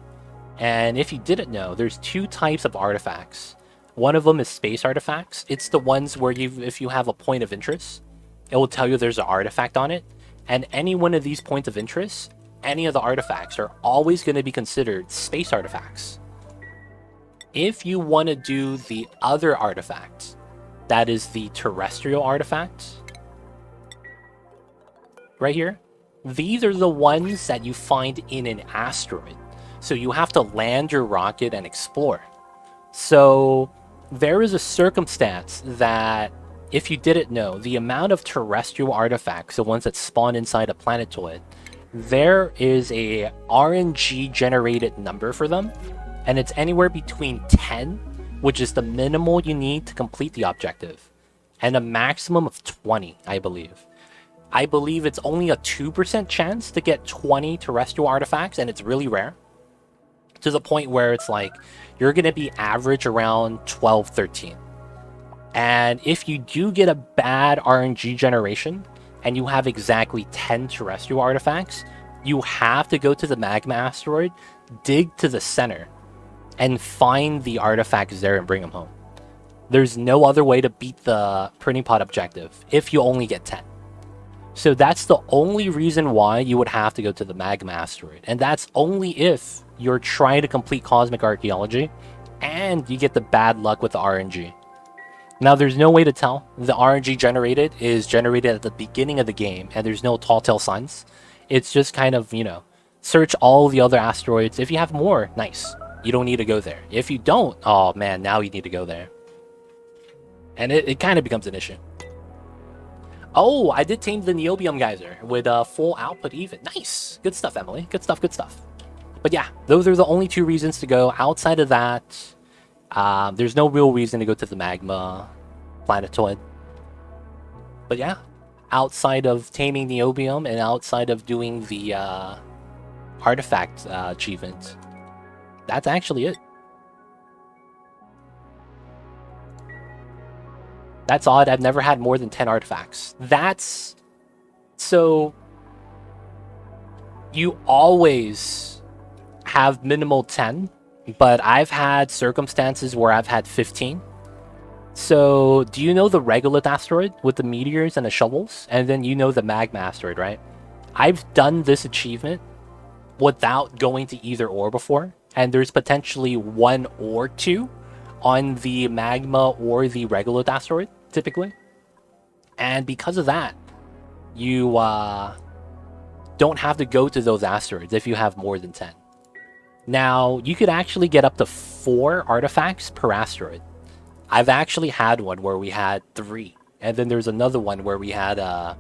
And if you didn't know, there's two types of artifacts. One of them is space artifacts. It's the ones where if you have a point of interest, it will tell you there's an artifact on it. And any one of these points of interest, any of the artifacts are always going to be considered space artifacts. If you want to do the other artifact, that is the terrestrial artifact, right here, these are the ones that you find in an asteroid. So you have to land your rocket and explore. So there is a circumstance that, if you didn't know, the amount of terrestrial artifacts, the ones that spawn inside a planetoid, there is a RNG generated number for them. And it's anywhere between 10, which is the minimal you need to complete the objective, and a maximum of 20, I believe. I believe it's only a 2% chance to get 20 terrestrial artifacts, and it's really rare. To the point where it's like, you're going to be average around 12, 13. And if you do get a bad RNG generation, and you have exactly 10 terrestrial artifacts, you have to go to the magma asteroid, dig to the center, and find the artifacts there and bring them home. There's no other way to beat the printing pod objective if you only get 10. So that's the only reason why you would have to go to the magma asteroid. And that's only if you're trying to complete cosmic archaeology and you get the bad luck with the RNG. Now, there's no way to tell. The RNG generated is generated at the beginning of the game, and there's no tall tale signs. It's just kind of, search all the other asteroids. If you have more, nice. You don't need to go there. If you don't, oh man, now you need to go there. And it kind of becomes an issue. Oh, I did tame the niobium geyser with full output even. Nice. Good stuff, Emily. Good stuff, good stuff. But yeah, those are the only two reasons to go. Outside of that, there's no real reason to go to the magma planetoid. But yeah, outside of taming niobium and outside of doing the artifact achievement, that's actually it. That's odd. I've never had more than 10 artifacts. That's... So... You always have minimal 10, but I've had circumstances where I've had 15. So, do you know the regolith asteroid with the meteors and the shovels? And then you know the magma asteroid, right? I've done this achievement without going to either or before. And there's potentially 1 or 2 on the magma or the regolith asteroid, typically. And because of that, you don't have to go to those asteroids if you have more than 10. Now, you could actually get up to 4 artifacts per asteroid. I've actually had one where we had 3. And then there's another one where we had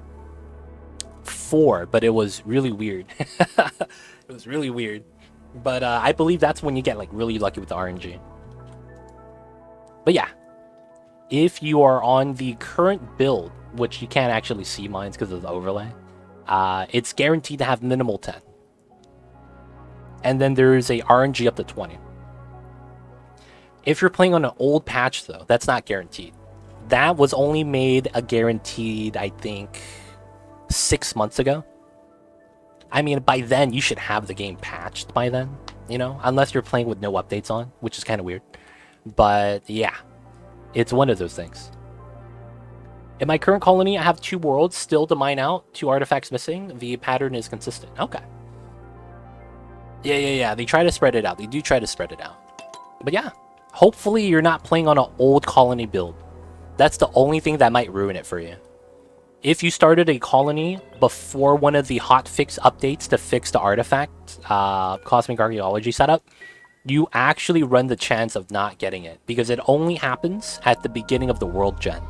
4, but it was really weird. It was really weird. But I believe that's when you get like really lucky with the RNG. But yeah, if you are on the current build, which you can't actually see mines because of the overlay, it's guaranteed to have minimal 10. And then there's a RNG up to 20. If you're playing on an old patch though, that's not guaranteed. That was only made a guaranteed, I think, 6 months ago. I mean, by then, you should have the game patched by then, you know? Unless you're playing with no updates on, which is kind of weird. But, yeah. It's one of those things. In my current colony, I have 2 worlds still to mine out, 2 artifacts missing. The pattern is consistent. Okay. Yeah. They try to spread it out. They do try to spread it out. But yeah. Hopefully, you're not playing on an old colony build. That's the only thing that might ruin it for you. If you started a colony before one of the hotfix updates to fix the artifact Cosmic Archaeology setup, you actually run the chance of not getting it because it only happens at the beginning of the world gen.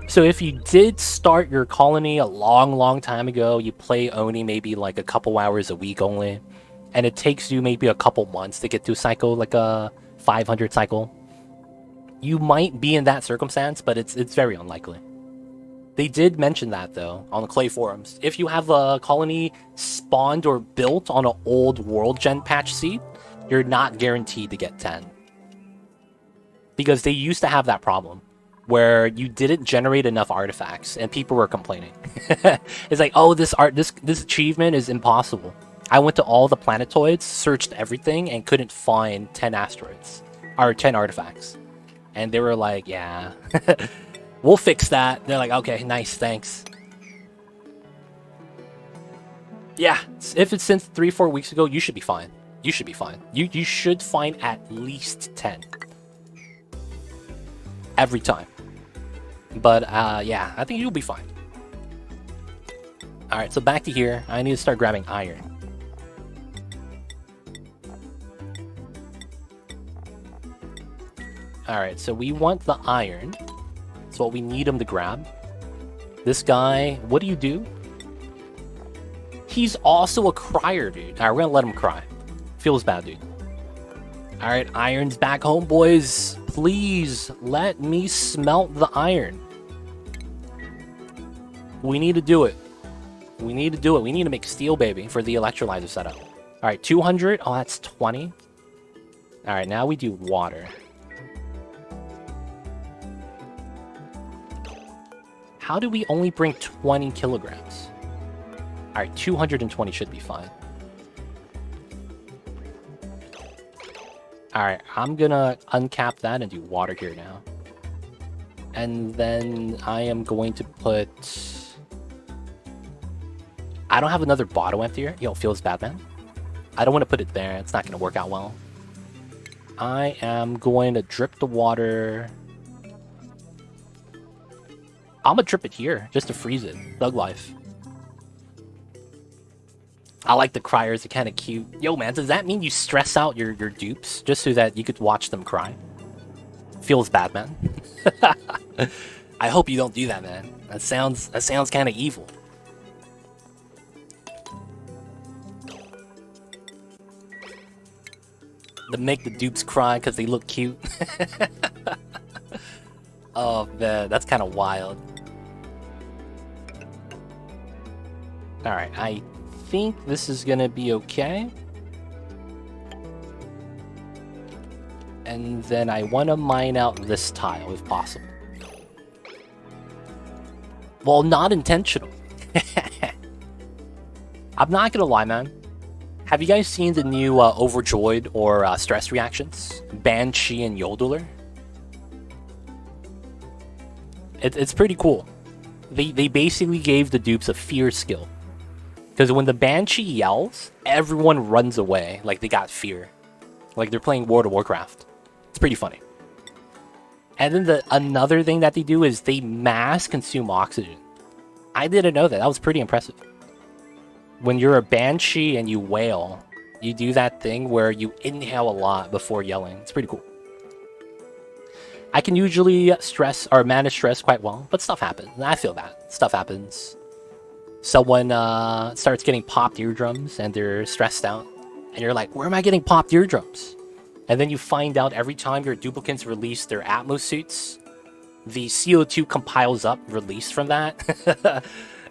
So if you did start your colony a long time ago, you play Oni maybe like a couple hours a week only, and it takes you maybe a couple months to get to cycle like a 500 cycle, you might be in that circumstance, but it's very unlikely. They did mention that, though, on the Clay forums. If you have a colony spawned or built on an old World Gen patch seed, you're not guaranteed to get 10. Because they used to have that problem, where you didn't generate enough artifacts, and people were complaining. It's like, oh, this achievement is impossible. I went to all the planetoids, searched everything, and couldn't find 10 asteroids. Or 10 artifacts. And they were like, yeah... We'll fix that. They're like, okay, nice, thanks. Yeah, if it's since 3-4 weeks ago, you should be fine. You should be fine. You should find at least 10. Every time. But, yeah, I think you'll be fine. Alright, so back to here. I need to start grabbing iron. Alright, so we want the iron. That's what we need him to grab. This guy, what do you do? He's also a crier, dude. Alright, we're gonna let him cry. Feels bad, dude. Alright, iron's back home, boys. Please let me smelt the iron. We need to do it. We need to do it. We need to make steel, baby, for the electrolyzer setup. Alright, 200. Oh, that's 20. Alright, now we do water. How do we only bring 20 kilograms? Alright, 220 should be fine. Alright, I'm gonna uncap that and do water here now. And then I am going to put... I don't have another bottle emptier. Yo, feels bad, man. I don't want to put it there. It's not going to work out well. I am going to drip the water... I'm gonna drip it here, just to freeze it. Thug life. I like the criers, they're kind of cute. Yo, man, does that mean you stress out your dupes just so that you could watch them cry? Feels bad, man. I hope you don't do that, man. That sounds kind of evil. To make the dupes cry because they look cute. Oh, man, that's kind of wild. Alright, I think this is gonna be okay. And then I want to mine out this tile, if possible. Well, not intentional. I'm not gonna lie, man. Have you guys seen the new Overjoyed or Stress reactions? Banshee and Yodeler? It's pretty cool. They basically gave the dupes a fear skill. Because when the Banshee yells, everyone runs away like they got fear. Like they're playing World of Warcraft. It's pretty funny. And then another thing that they do is they mass consume oxygen. I didn't know that. That was pretty impressive. When you're a Banshee and you wail, you do that thing where you inhale a lot before yelling. It's pretty cool. I can usually manage stress quite well, but stuff happens. I feel that. Stuff happens. Someone starts getting popped eardrums and they're stressed out. And you're like, where am I getting popped eardrums? And then you find out every time your duplicates release their Atmos suits, the CO2 compiles up released from that.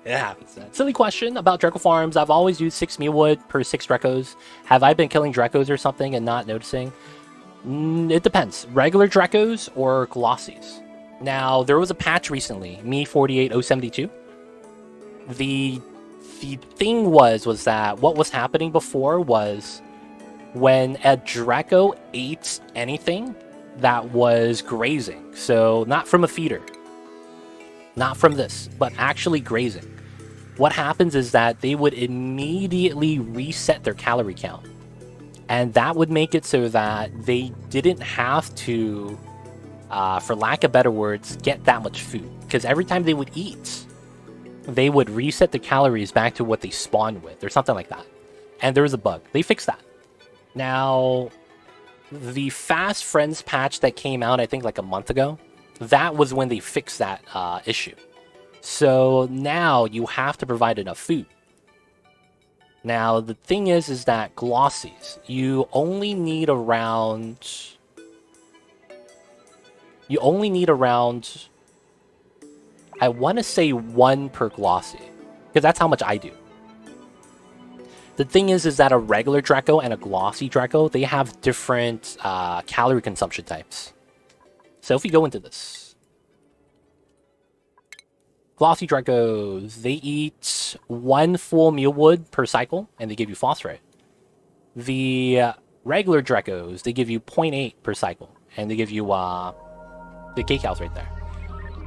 It happens. Silly question about Draco farms. I've always used 6 mealwood per 6 Dracos. Have I been killing Dracos or something and not noticing? It depends. Regular Dracos or Glossies. Now, there was a patch recently, Me 48072. The thing was that what was happening before was when a Draco ate anything that was grazing. So, not from a feeder. Not from this, but actually grazing. What happens is that they would immediately reset their calorie count. And that would make it so that they didn't have to, for lack of better words, get that much food. Because every time they would eat, they would reset the calories back to what they spawned with, or something like that. And there was a bug. They fixed that. Now, the Fast Friends patch that came out, I think like a month ago, that was when they fixed that issue. So now you have to provide enough food. Now, the thing is that Glossies, you only need around... I want to say 1 per Glossy, because that's how much I do. The thing is that a regular Draco and a Glossy Draco, they have different calorie consumption types. So if we go into this, Glossy Dracos, they eat 1 full mealwood per cycle, and they give you phosphorite. The regular Dracos, they give you 0.8 per cycle, and they give you the cake house right there.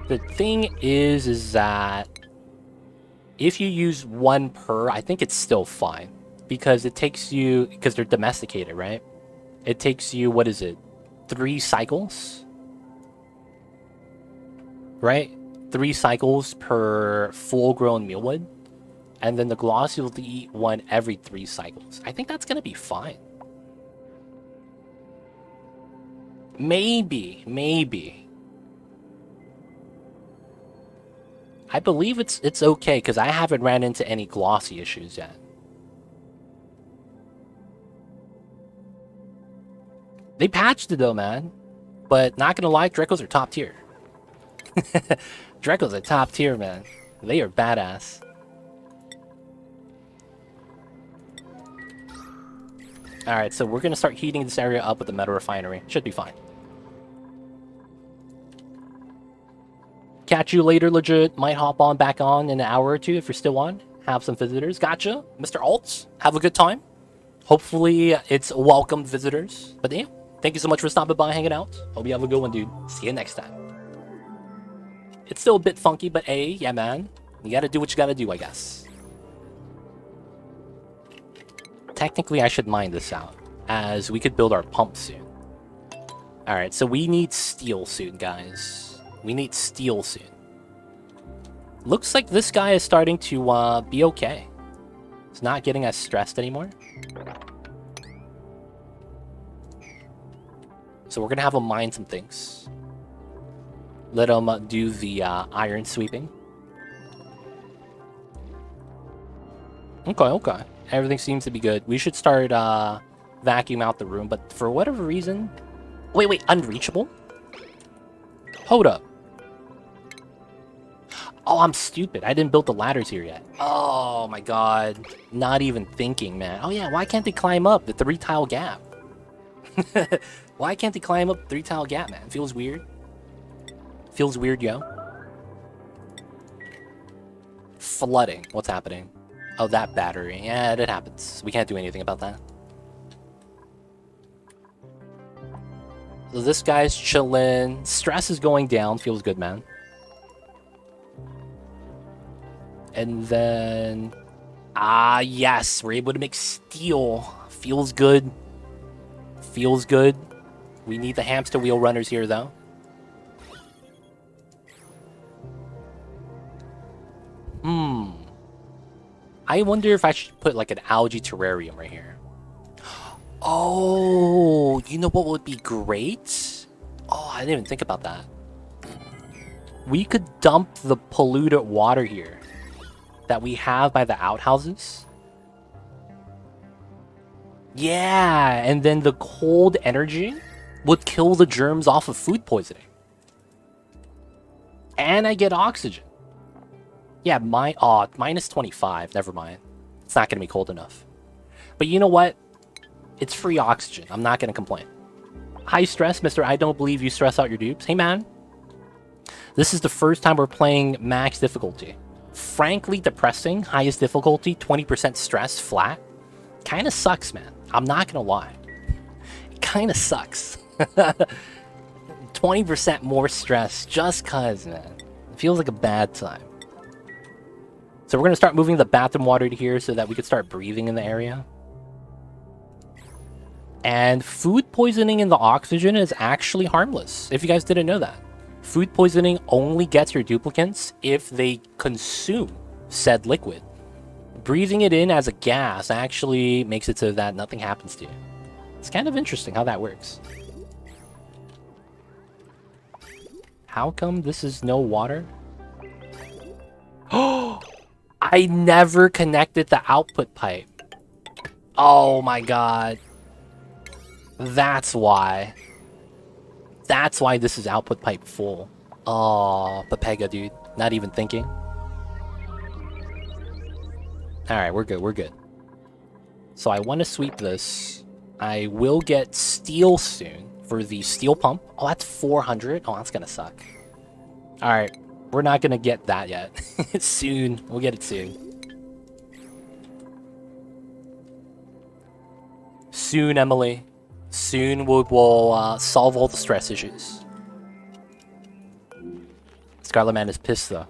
The thing is that if you use 1 per, I think it's still fine, because it takes you, because they're domesticated, right? It takes you, what is it, 3 cycles? Right? 3 cycles per full-grown mealwood, and then the Glossy will eat 1 every 3 cycles. I think that's gonna be fine. Maybe. I believe it's okay because I haven't ran into any Glossy issues yet. They patched it though, man. But not gonna lie, Dracos are top tier. Dracos are top tier, man. They are badass. Alright, so we're gonna start heating this area up with the metal refinery. Should be fine. Catch you later, legit. Might hop on back on in an hour or 2 if you're still on. Have some visitors. Gotcha. Mr. Alts, have a good time. Hopefully it's welcome visitors. But yeah, thank you so much for stopping by, hanging out. Hope you have a good one, dude. See you next time. It's still a bit funky, but hey, yeah, man. You gotta do what you gotta do, I guess. Technically, I should mine this out, as we could build our pump soon. Alright, so we need steel soon, guys. We need steel soon. Looks like this guy is starting to be okay. He's not getting as stressed anymore. So we're gonna have him mine some things. Let him do the iron sweeping. Okay. Everything seems to be good. We should start vacuum out the room, but for whatever reason... Wait, unreachable? Hold up. Oh, I'm stupid. I didn't build the ladders here yet. Oh my god. Not even thinking, man. Oh yeah, why can't they climb up the 3-tile gap? Why can't they climb up the 3-tile gap, man? Feels weird. Feels weird, yo. Flooding. What's happening? Oh, that battery. Yeah, that happens. We can't do anything about that. So this guy's chilling. Stress is going down. Feels good, man. And then... Ah, yes. We're able to make steel. Feels good. Feels good. We need the hamster wheel runners here, though. I wonder if I should put like an algae terrarium right here. Oh, you know what would be great? Oh, I didn't even think about that. We could dump the polluted water here that we have by the outhouses. Yeah, and then the cold energy would kill the germs off of food poisoning. And I get oxygen. Yeah, minus 25. Never mind. It's not going to be cold enough. But you know what? It's free oxygen. I'm not going to complain. High stress, Mr. I don't believe you stress out your dupes. Hey, man. This is the first time we're playing max difficulty. Frankly depressing. Highest difficulty, 20% stress, flat. Kind of sucks, man. I'm not going to lie. It kind of sucks. 20% more stress just cause, man. It feels like a bad time. So we're going to start moving the bathroom water to here so that we could start breathing in the area. And food poisoning in the oxygen is actually harmless, if you guys didn't know that. Food poisoning only gets your duplicants if they consume said liquid. Breathing it in as a gas actually makes it so that nothing happens to you. It's kind of interesting how that works. How come this is no water? Oh, I never connected the output pipe. Oh my god. That's why. That's why this is output pipe full. Oh, Pepega, dude. Not even thinking. Alright, we're good, we're good. So I want to sweep this. I will get steel soon for the steel pump. Oh, that's 400? Oh, that's gonna suck. Alright, we're not gonna get that yet. Soon. We'll get it soon. Soon, Emily. Soon we'll solve all the stress issues. Scarlet Man is pissed, though.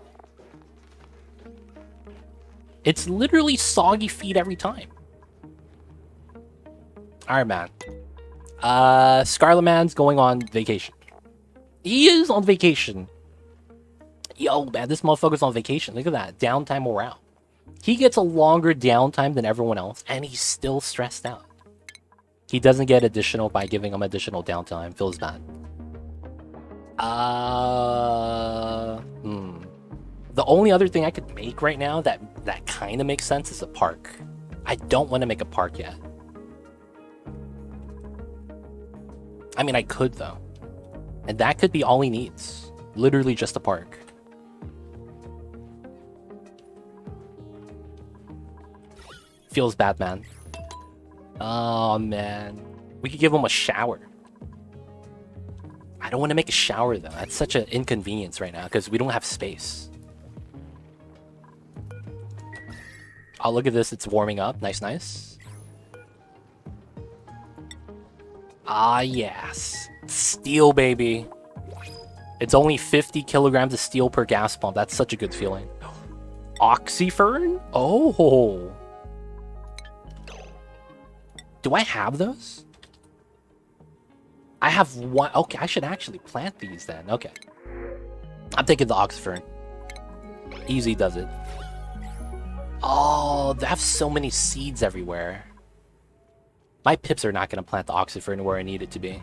It's literally soggy feet every time. Alright, man. Scarlet Man's going on vacation. He is on vacation. Yo, man, this motherfucker's on vacation. Look at that. Downtime morale. He gets a longer downtime than everyone else, and he's still stressed out. He doesn't get additional by giving him additional downtime. Feels bad. The only other thing I could make right now that kind of makes sense is a park. I don't want to make a park yet. I mean, I could, though. And that could be all he needs. Literally just a park. Feels bad, man. Oh, man. We could give him a shower. I don't want to make a shower, though. That's such an inconvenience right now, because we don't have space. Oh, look at this. It's warming up. Nice, nice. Ah, yes. Steel, baby. It's only 50 kilograms of steel per gas pump. That's such a good feeling. Oxyfern? Oh. Do I have those? I have one. Okay, I should actually plant these then. Okay. I'm taking the Oxyfern. Easy does it. Oh, they have so many seeds everywhere. My pips are not going to plant the Oxyfern where I need it to be.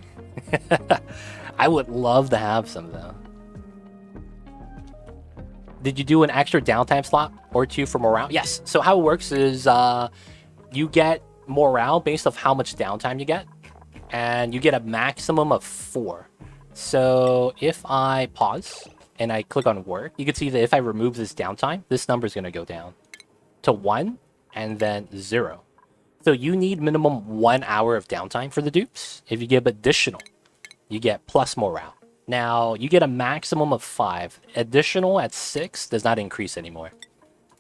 I would love to have some, though. Did you do an extra downtime slot or two for morale? Yes. So how it works is you get morale based off how much downtime you get. And you get a maximum of 4. So if I pause and I click on work, you can see that if I remove this downtime, this number is going to go down to 1 and then 0. So you need minimum 1 hour of downtime for the dupes. If you give additional, you get plus morale. Now, you get a maximum of 5. Additional at 6 does not increase anymore.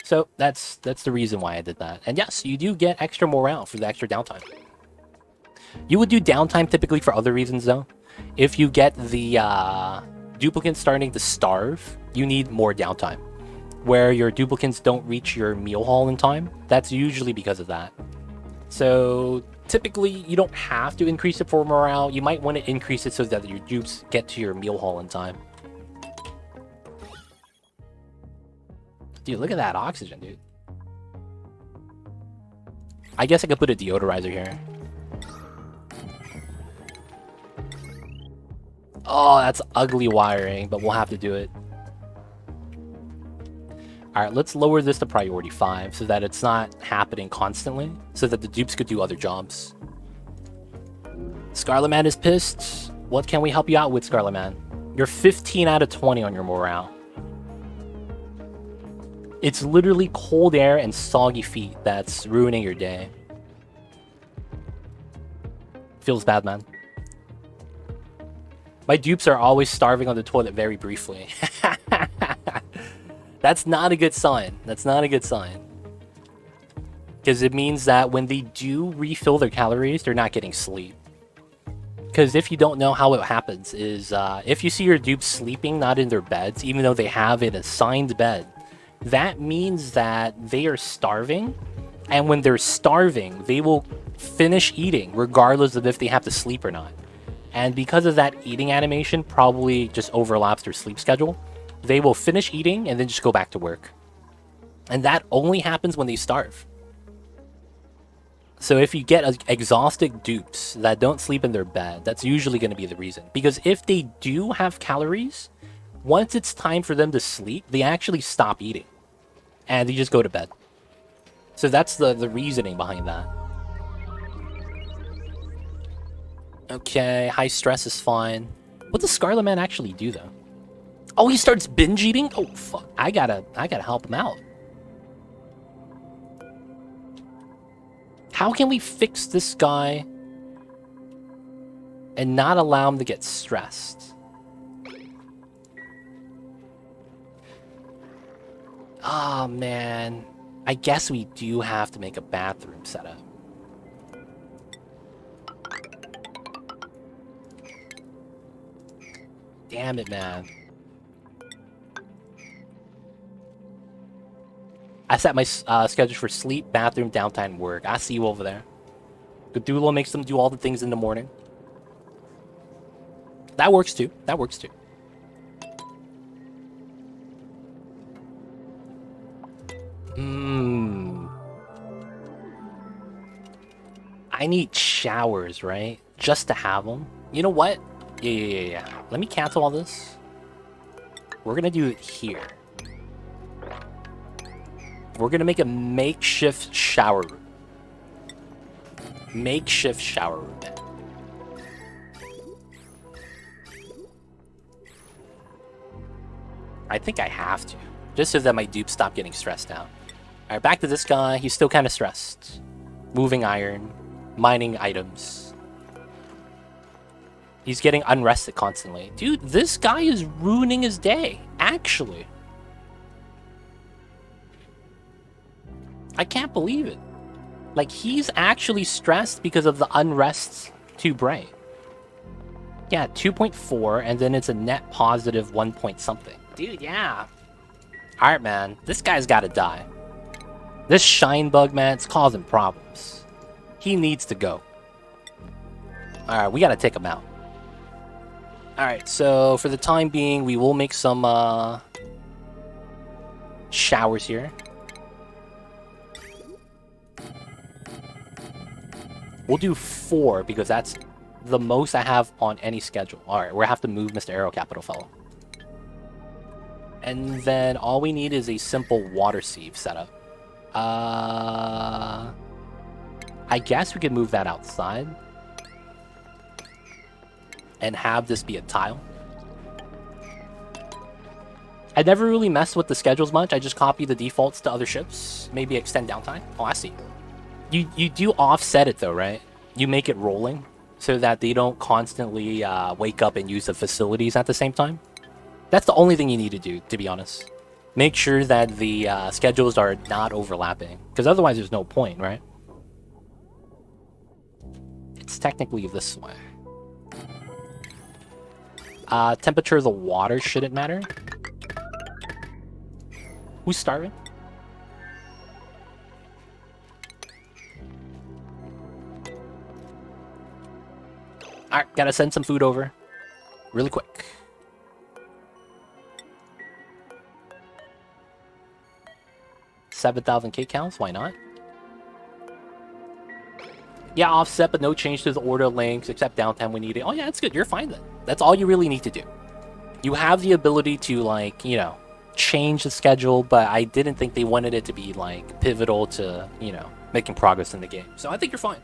So that's the reason why I did that. And yes, you do get extra morale for the extra downtime. You would do downtime typically for other reasons, though. If you get the duplicants starting to starve, you need more downtime. Where your duplicants don't reach your meal haul in time, that's usually because of that. So typically, you don't have to increase it for morale. You might want to increase it so that your dupes get to your meal haul in time. Dude, look at that oxygen, dude. I guess I could put a deodorizer here. Oh, that's ugly wiring, but we'll have to do it. Alright, let's lower this to priority 5 so that it's not happening constantly, so that the dupes could do other jobs. Scarlet Man is pissed. What can we help you out with, Scarlet Man? You're 15 out of 20 on your morale. It's literally cold air and soggy feet that's ruining your day. Feels bad, man. My dupes are always starving on the toilet very briefly. That's not a good sign. That's not a good sign. Because it means that when they do refill their calories, they're not getting sleep. Because if you don't know how it happens is, if you see your dupes sleeping not in their beds, even though they have an assigned bed, that means that they are starving. And when they're starving, they will finish eating regardless of if they have to sleep or not. And because of that eating animation probably just overlaps their sleep schedule, they will finish eating and then just go back to work. And that only happens when they starve. So if you get exhausted dupes that don't sleep in their bed, that's usually going to be the reason. Because if they do have calories, once it's time for them to sleep, they actually stop eating. And they just go to bed. So that's the reasoning behind that. Okay, high stress is fine. What does Scarlet Man actually do, though? Oh, he starts binge eating? Oh, fuck. I gotta help him out. How can we fix this guy and not allow him to get stressed? Oh, man. I guess we do have to make a bathroom setup. Damn it, man. I set my schedule for sleep, bathroom, downtime, work. I see you over there. Cthulhu makes them do all the things in the morning. That works too. That works too. I need showers, right? Just to have them. You know what? Yeah. Let me cancel all this. We're gonna do it here. We're gonna make a makeshift shower room. Makeshift shower room. I think I have to. Just so that my dupes stop getting stressed out. Alright, back to this guy. He's still kind of stressed. Moving iron. Mining items. He's getting unrested constantly. Dude, this guy is ruining his day. Actually. I can't believe it. Like, he's actually stressed because of the unrest to brain. Yeah, 2.4, and then it's a net positive 1 point something. Dude, yeah. Alright, man. This guy's gotta die. This shine bug, man, it's causing problems. He needs to go. Alright, we gotta take him out. Alright, so for the time being, we will make some showers here. We'll do 4 because that's the most I have on any schedule. Alright, we'll have to move Mr. Aero Capital Fellow. And then all we need is a simple water sieve setup. I guess we could move that outside. And have this be a tile. I never really messed with the schedules much. I just copy the defaults to other ships. Maybe extend downtime. Oh, I see. You do offset it though, right? You make it rolling so that they don't constantly wake up and use the facilities at the same time. That's the only thing you need to do, to be honest. Make sure that the schedules are not overlapping, because otherwise there's no point, right? It's technically this way. Temperature of the water shouldn't matter. Who's starving? Alright, gotta send some food over. Really quick. $7,000 K counts, why not? Yeah, offset, but no change to the order links except downtime when needed. Oh yeah, that's good. You're fine then. That's all you really need to do. You have the ability to, like, you know, change the schedule, but I didn't think they wanted it to be, like, pivotal to, you know, making progress in the game. So I think you're fine.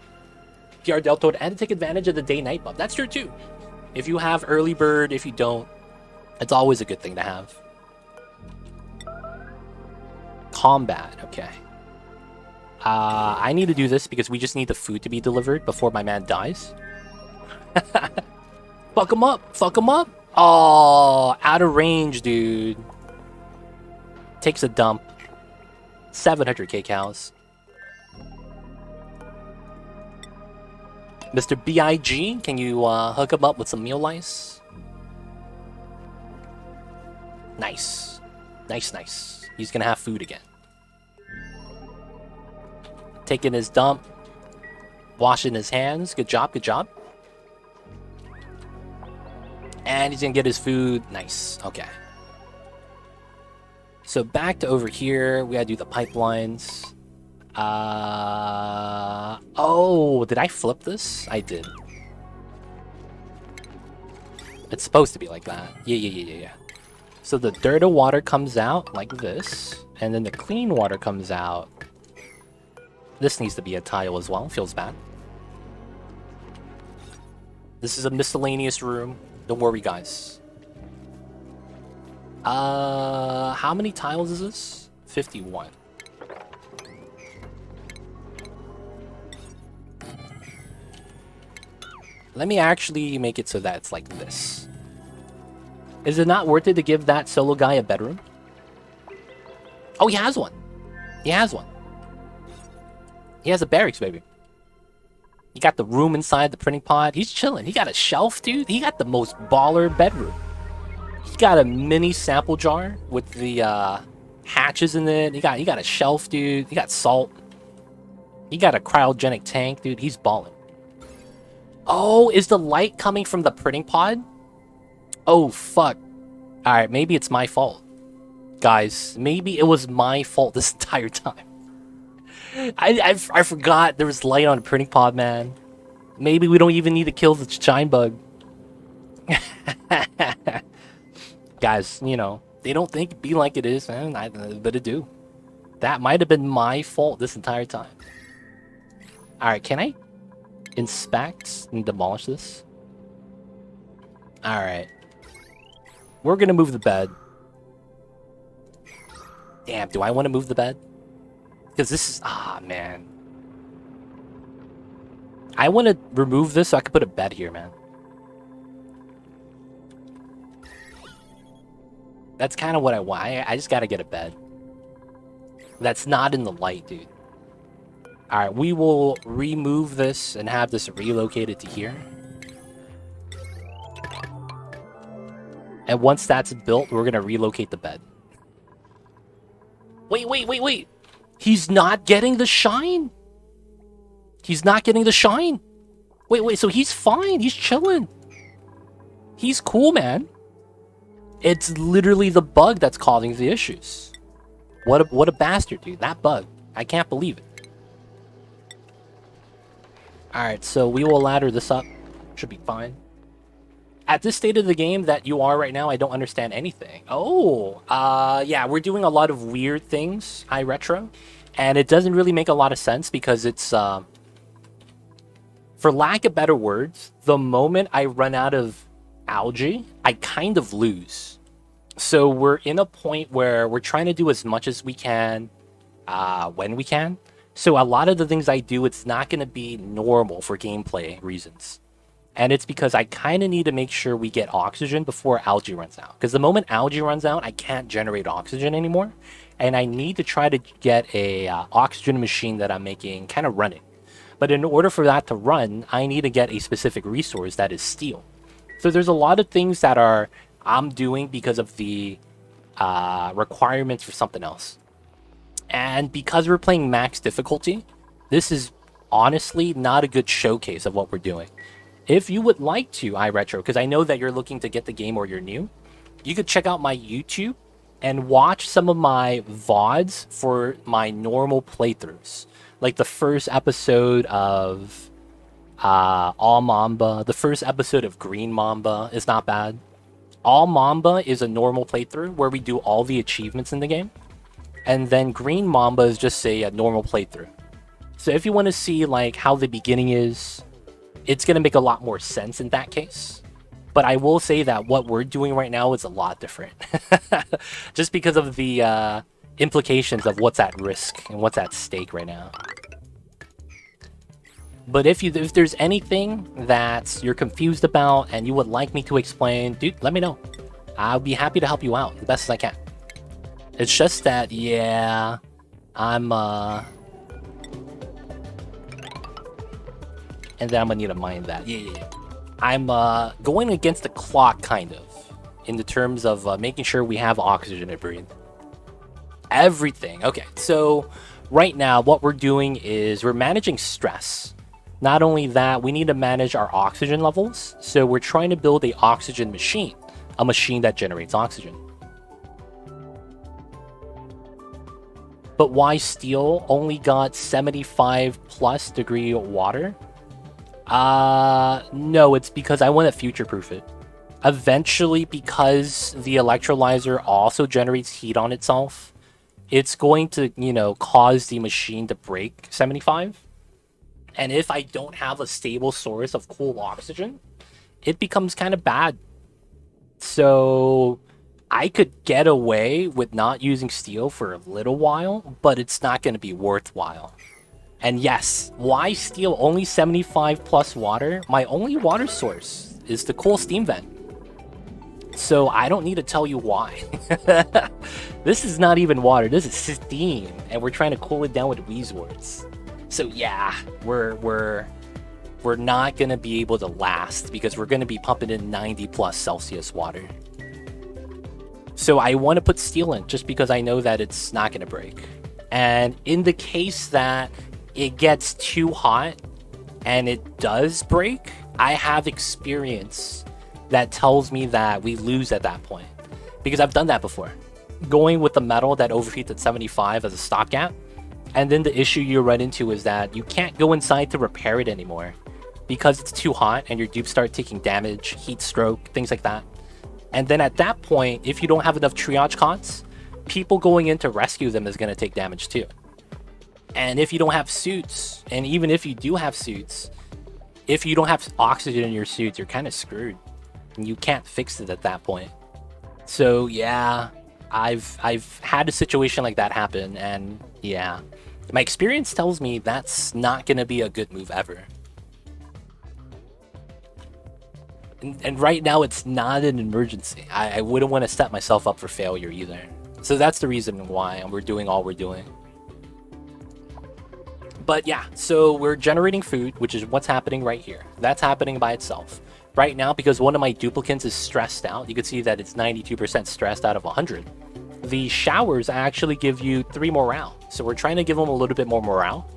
PR Deltoid, and to take advantage of the day-night buff. That's true too. If you have early bird, if you don't, it's always a good thing to have. Combat, okay. I need to do this because we just need the food to be delivered before my man dies. Fuck him up! Fuck him up! Oh, out of range, dude. Takes a dump. 700k cows. Mr. BIG, can you hook him up with some meal lice? Nice. Nice, nice. He's gonna have food again. Taking his dump. Washing his hands. Good job, good job. And he's gonna get his food. Nice. Okay. So back to over here. We gotta do the pipelines. Oh, did I flip this? I did. It's supposed to be like that. Yeah. So the dirty water comes out like this, and then the clean water comes out. This needs to be a tile as well. Feels bad. This is a miscellaneous room. Don't worry, guys. How many tiles is this? 51. Let me actually make it so that it's like this. Is it not worth it to give that solo guy a bedroom? Oh, he has one. He has one. He has a barracks, baby. He got the room inside the printing pod. He's chilling. He got a shelf, dude. He got the most baller bedroom. He got a mini sample jar with the hatches in it. He got a shelf, dude. He got salt. He got a cryogenic tank, dude. He's balling. Oh, is the light coming from the printing pod? Oh, fuck. Alright, maybe it's my fault. Guys, maybe it was my fault this entire time. I forgot there was light on the printing pod, man. Maybe we don't even need to kill the shine bug. Guys, you know, they don't think it be like it is, man. But it do. That might have been my fault this entire time. Alright, can I inspect and demolish this? Alright. We're gonna move the bed. Damn, do I want to move the bed? Because this is... Ah, man. I want to remove this so I can put a bed here, man. That's kind of what I want. I just gotta get a bed. That's not in the light, dude. Alright, we will remove this and have this relocated to here. And once that's built, we're gonna relocate the bed. Wait. He's not getting the shine? He's not getting the shine? Wait, so he's fine. He's chilling. He's cool, man. It's literally the bug that's causing the issues. What a bastard, dude. That bug. I can't believe it. Alright, so we will ladder this up. Should be fine. At this state of the game that you are right now, I don't understand anything. Oh, yeah, we're doing a lot of weird things, iRetro. And it doesn't really make a lot of sense because it's, for lack of better words, the moment I run out of algae, I kind of lose. So we're in a point where we're trying to do as much as we can, when we can. So a lot of the things I do, it's not going to be normal for gameplay reasons. And it's because I kind of need to make sure we get oxygen before algae runs out. Because the moment algae runs out, I can't generate oxygen anymore. And I need to try to get a oxygen machine that I'm making kind of running. But in order for that to run, I need to get a specific resource that is steel. So there's a lot of things that I'm doing because of the requirements for something else. And because we're playing max difficulty, this is honestly not a good showcase of what we're doing. If you would like to, iRetro, because I know that you're looking to get the game or you're new, you could check out my YouTube and watch some of my VODs for my normal playthroughs. Like the first episode of All Mamba. The first episode of Green Mamba is not bad. All Mamba is a normal playthrough where we do all the achievements in the game. And then Green Mamba is just a normal playthrough. So if you want to see like how the beginning is, it's going to make a lot more sense in that case. But I will say that what we're doing right now is a lot different. Just because of the implications of what's at risk and what's at stake right now. But if there's anything that you're confused about and you would like me to explain, dude, let me know. I'll be happy to help you out the best as I can. It's just that, yeah, I'm and then I'm gonna need to mine that. Yeah. I'm going against the clock, kind of, in the terms of making sure we have oxygen to breathe. Everything. Okay, so right now what we're doing is we're managing stress. Not only that, we need to manage our oxygen levels. So we're trying to build a oxygen machine, a machine that generates oxygen. But why steel only got 75 plus degree water? No, it's because I want to future-proof it. Eventually, because the electrolyzer also generates heat on itself, it's going to, you know, cause the machine to break 75. And if I don't have a stable source of cool oxygen, it becomes kind of bad. So I could get away with not using steel for a little while, but it's not going to be worthwhile. And yes, why steel only 75 plus water? My only water source is the cool steam vent. So I don't need to tell you why. This is not even water, this is steam, and we're trying to cool it down with Weezwords. So yeah, we're not gonna be able to last because we're gonna be pumping in 90 plus Celsius water. So I want to put steel in just because I know that it's not gonna break. And in the case that it gets too hot and it does break, I have experience that tells me that we lose at that point. Because I've done that before. Going with the metal that overheats at 75 as a stopgap, and then the issue you run into is that you can't go inside to repair it anymore because it's too hot and your dupes start taking damage, heat stroke, things like that. And then at that point, if you don't have enough triage cots, people going in to rescue them is going to take damage too. And if you don't have suits, and even if you do have suits, if you don't have oxygen in your suits, you're kind of screwed. And you can't fix it at that point. So yeah, I've had a situation like that happen, and yeah, my experience tells me that's not going to be a good move ever. And right now, it's not an emergency. I wouldn't want to set myself up for failure either. So that's the reason why we're doing all we're doing. But yeah, so we're generating food, which is what's happening right here. That's happening by itself. Right now, because one of my duplicants is stressed out, you can see that it's 92% stressed out of 100. The showers actually give you 3 morale. So we're trying to give them a little bit more morale.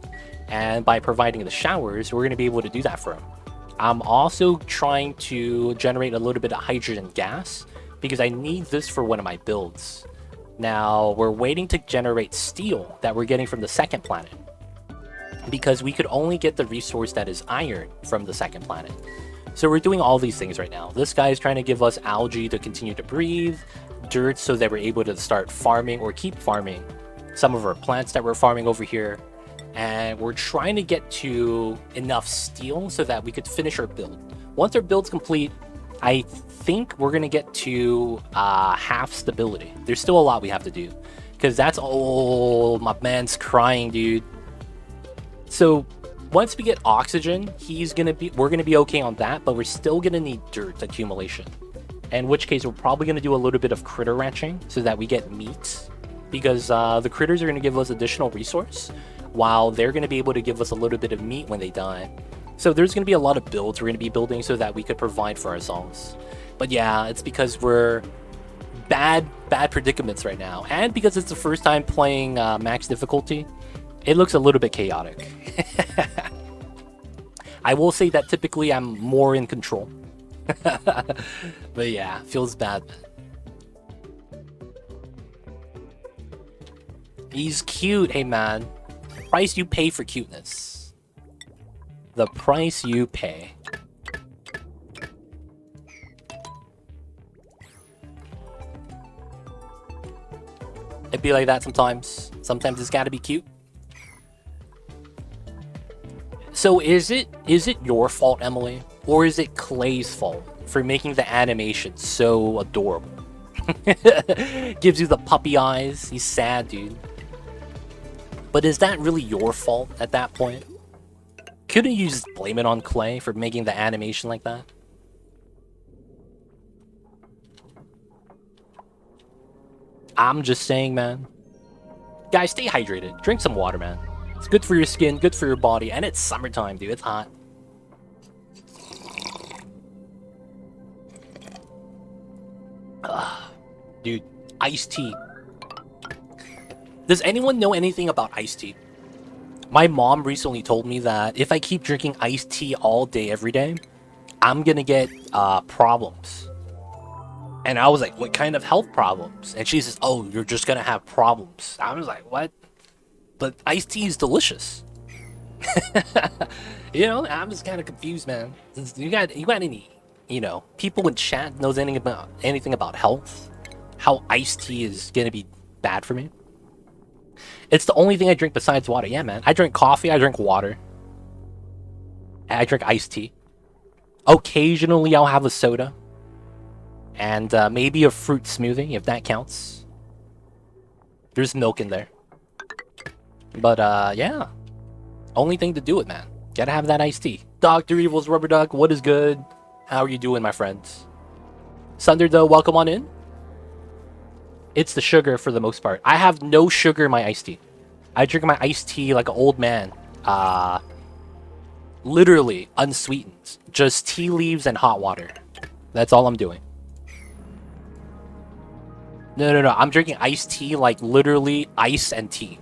And by providing the showers, we're going to be able to do that for them. I'm also trying to generate a little bit of hydrogen gas because I need this for one of my builds. Now, we're waiting to generate steel that we're getting from the second planet, because we could only get the resource that is iron from the second planet. So we're doing all these things right now. This guy is trying to give us algae to continue to breathe, dirt so that we're able to start farming or keep farming some of our plants that we're farming over here. And we're trying to get to enough steel so that we could finish our build. Once our build's complete, I think we're going to get to half stability. There's still a lot we have to do, because that's all. My man's crying, dude. So once we get oxygen, we're gonna be okay on that, but we're still gonna need dirt accumulation. In which case, we're probably gonna do a little bit of critter ranching so that we get meat, because the critters are gonna give us additional resource, while they're gonna be able to give us a little bit of meat when they die. So there's gonna be a lot of builds we're gonna be building so that we could provide for ourselves. But yeah, it's because we're bad predicaments right now, and because it's the first time playing max difficulty. It looks a little bit chaotic. I will say that typically I'm more in control. But yeah, feels bad. He's cute, hey man. Price you pay for cuteness. The price you pay. It'd be like that sometimes. Sometimes it's gotta be cute. So is it your fault, Emily? Or is it Clay's fault for making the animation so adorable? Gives you the puppy eyes. He's sad, dude. But is that really your fault at that point? Couldn't you just blame it on Clay for making the animation like that? I'm just saying, man. Guys, stay hydrated. Drink some water, man. It's good for your skin, good for your body, and it's summertime, dude. It's hot. Dude, iced tea. Does anyone know anything about iced tea? My mom recently told me that if I keep drinking iced tea all day, every day, I'm gonna get problems. And I was like, what kind of health problems? And she says, oh, you're just gonna have problems. I was like, what? But iced tea is delicious. You know, I'm just kind of confused, man. You got any, you know, people in chat knows anything about health? How iced tea is gonna be bad for me? It's the only thing I drink besides water. Yeah, man. I drink coffee, I drink water. I drink iced tea. Occasionally, I'll have a soda. And maybe a fruit smoothie, if that counts. There's milk in there. But, yeah. Only thing to do it, man. Gotta have that iced tea. Dr. Evil's Rubber Duck, what is good? How are you doing, my friends? Sunder, though, welcome on in. It's the sugar for the most part. I have no sugar in my iced tea. I drink my iced tea like an old man. Literally unsweetened. Just tea leaves and hot water. That's all I'm doing. No. I'm drinking iced tea like literally ice and tea.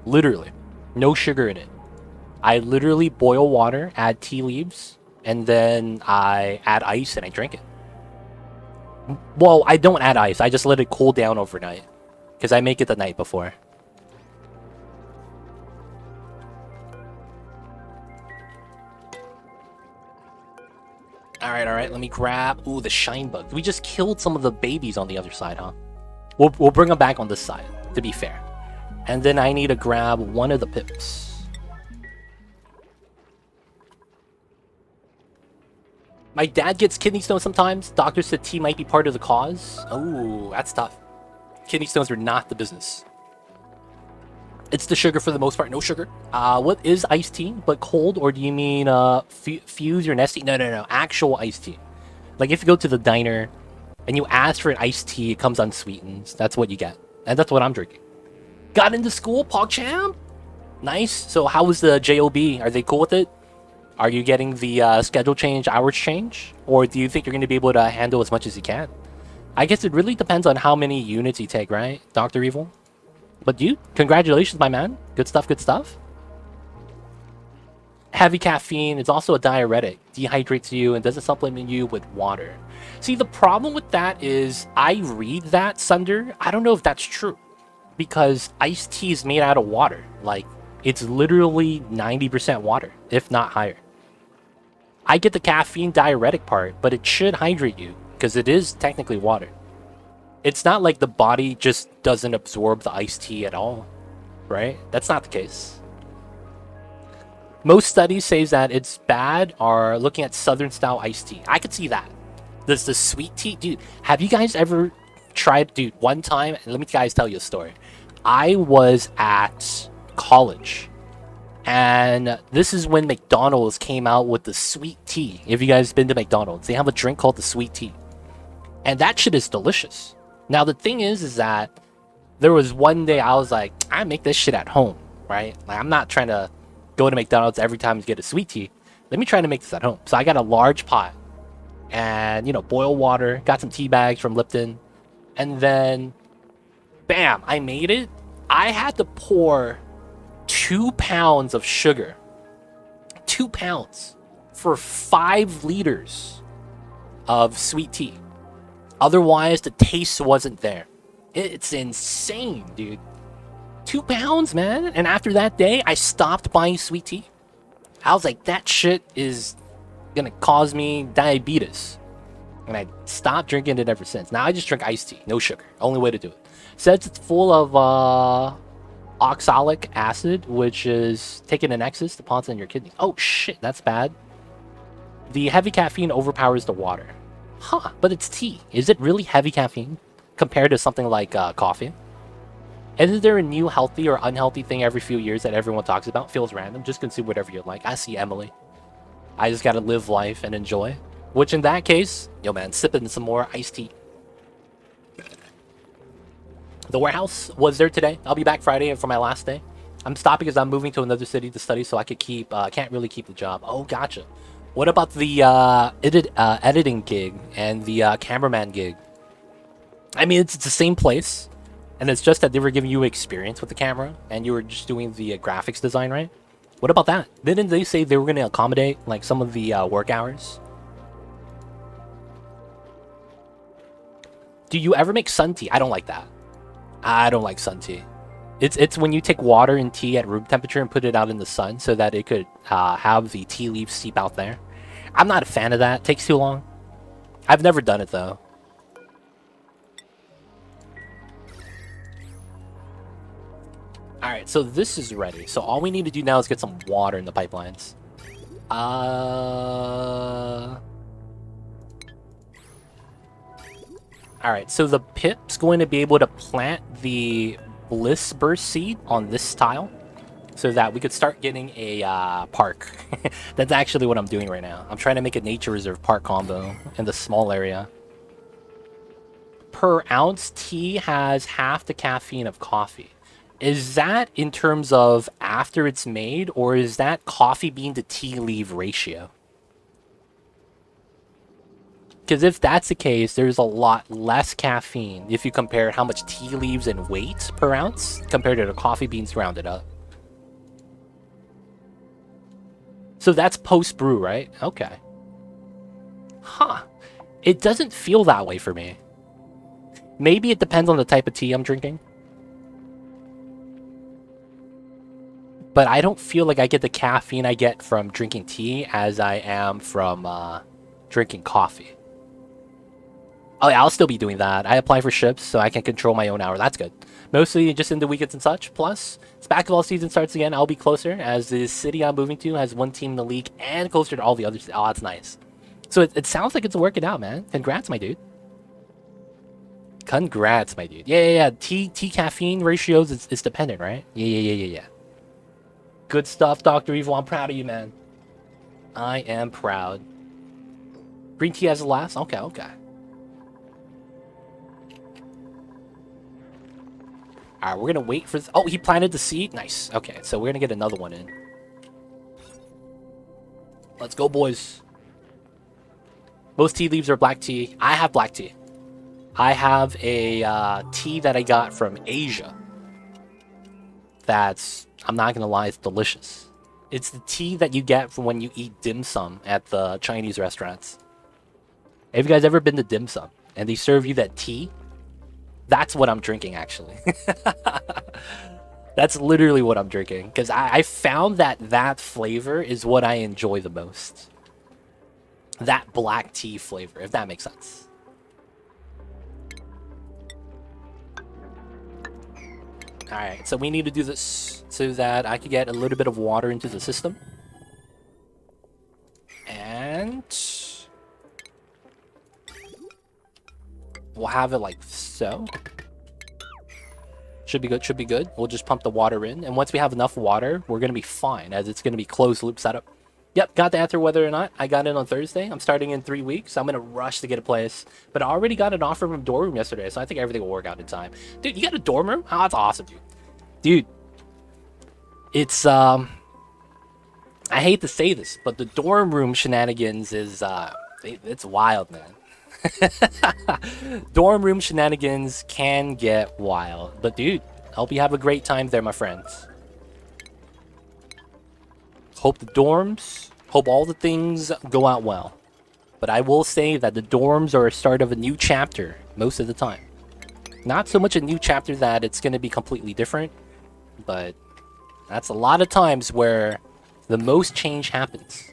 Literally. No sugar in it. I literally boil water, add tea leaves, and then I add ice and I drink it. Well, I don't add ice. I just let it cool down overnight. Because I make it the night before. Alright. Let me grab... Ooh, the shine bug. We just killed some of the babies on the other side, huh? We'll bring them back on this side, to be fair. And then I need to grab one of the pips. My dad gets kidney stones sometimes. Doctor said tea might be part of the cause. Oh, that's tough. Kidney stones are not the business. It's the sugar for the most part. No sugar. What is iced tea? But cold? Or do you mean fuse your nesty? No. Actual iced tea. Like if you go to the diner and you ask for an iced tea, it comes unsweetened. That's what you get. And that's what I'm drinking. Got into school, PogChamp? Nice. So how was the JOB? Are they cool with it? Are you getting the schedule change, hours change? Or do you think you're going to be able to handle as much as you can? I guess it really depends on how many units you take, right? Dr. Evil? But dude, congratulations, my man. Good stuff, good stuff. Heavy caffeine is also a diuretic. Dehydrates you and doesn't supplement you with water. See, the problem with that is I read that, Sunder. I don't know if that's true. Because iced tea is made out of water. Like, it's literally 90% water, if not higher. I get the caffeine diuretic part, but it should hydrate you, because it is technically water. It's not like the body just doesn't absorb the iced tea at all, right? That's not the case. Most studies say that it's bad are looking at Southern style iced tea. I could see that. There's the sweet tea. Dude, have you guys ever tried, dude, one time, and let me guys tell you a story. I was at college. And this is when McDonald's came out with the sweet tea. If you guys been to McDonald's, they have a drink called the sweet tea. And that shit is delicious. Now, the thing is that there was one day I was like, I make this shit at home, right? Like, I'm not trying to go to McDonald's every time to get a sweet tea. Let me try to make this at home. So I got a large pot and, you know, boil water, got some tea bags from Lipton. And then, bam, I made it. I had to pour 2 pounds of sugar. 2 pounds for 5 liters of sweet tea. Otherwise, the taste wasn't there. It's insane, dude. 2 pounds, man. And after that day, I stopped buying sweet tea. I was like, that shit is gonna cause me diabetes. And I stopped drinking it ever since. Now I just drink iced tea, no sugar. Only way to do it. Says it's full of oxalic acid, which is taking an excess deposits in your kidney. Oh shit, that's bad. The heavy caffeine overpowers the water. Huh, but it's tea. Is it really heavy caffeine compared to something like coffee? Isn't there a new healthy or unhealthy thing every few years that everyone talks about? Feels random. Just consume whatever you like. I see Emily. I just gotta live life and enjoy. Which in that case, yo man, sipping some more iced tea. The warehouse was there today. I'll be back Friday for my last day. I'm stopping because I'm moving to another city to study, so I could keep. Can't really keep the job. Oh, gotcha. What about the editing gig and the cameraman gig? I mean, it's the same place, and it's just that they were giving you experience with the camera, and you were just doing the graphics design, right? What about that? Didn't they say they were going to accommodate like some of the work hours? Do you ever make sun tea? I don't like that. I don't like sun tea. It's when you take water and tea at room temperature and put it out in the sun so that it could have the tea leaves seep out there. I'm not a fan of that. It takes too long. I've never done it though. Alright, so this is ready. So all we need to do now is get some water in the pipelines. Alright, so the pip's going to be able to plant the Bliss Burst seed on this tile so that we could start getting a park. That's actually what I'm doing right now. I'm trying to make a nature reserve park combo in the small area. Per ounce, tea has half the caffeine of coffee. Is that in terms of after it's made, or is that coffee bean to tea leaf ratio? Because if that's the case, there's a lot less caffeine if you compare how much tea leaves and weight per ounce compared to the coffee beans rounded up. So that's post-brew, right? Okay. Huh. It doesn't feel that way for me. Maybe it depends on the type of tea I'm drinking. But I don't feel like I get the caffeine I get from drinking tea as I am from drinking coffee. Oh yeah, I'll still be doing that. I apply for ships so I can control my own hour. That's good. Mostly just in the weekends and such. Plus, as basketball season starts again, I'll be closer as the city I'm moving to has one team in the league and closer to all the others. Oh, that's nice. So it sounds like it's working out, man. Congrats, my dude. Congrats, my dude. Yeah. Tea caffeine ratios is dependent, right? Yeah. Good stuff, Dr. Evil. I'm proud of you, man. I am proud. Green tea has the last? Okay. Alright, we're gonna wait for... Oh, he planted the seed? Nice. Okay, so we're gonna get another one in. Let's go, boys. Most tea leaves are black tea. I have black tea. I have a tea that I got from Asia. That's... I'm not gonna lie, it's delicious. It's the tea that you get from when you eat dim sum at the Chinese restaurants. Have you guys ever been to dim sum and they serve you that tea? That's what I'm drinking, actually. That's literally what I'm drinking. Because I found that flavor is what I enjoy the most. That black tea flavor, if that makes sense. Alright, so we need to do this so that I can get a little bit of water into the system. And... we'll have it like so. Should be good. We'll just pump the water in. And once we have enough water, we're going to be fine, as it's going to be closed loop setup. Yep, got the answer whether or not. I got in on Thursday. I'm starting in 3 weeks. So I'm going to rush to get a place. But I already got an offer from dorm room yesterday, so I think everything will work out in time. Dude, you got a dorm room? Oh, that's awesome, dude. Dude, it's, I hate to say this, but the dorm room shenanigans is, it's wild, man. Dorm room shenanigans can get wild. But dude, hope you have a great time there, my friends. Hope the dorms, hope all the things go out well. But I will say that the dorms are a start of a new chapter most of the time. Not so much a new chapter that it's going to be completely different, but that's a lot of times where the most change happens.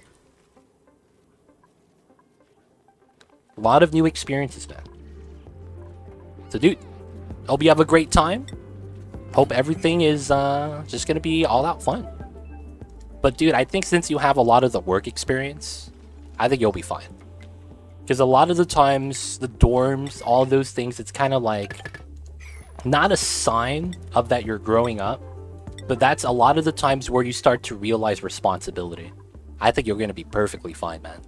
A lot of new experiences, man. So, dude, hope you have a great time. Hope everything is just gonna be all out fun. But, dude, I think since you have a lot of the work experience, I think you'll be fine. Because a lot of the times, the dorms, all those things, it's kind of like not a sign of that you're growing up, but that's a lot of the times where you start to realize responsibility. I think you're going to be perfectly fine, man.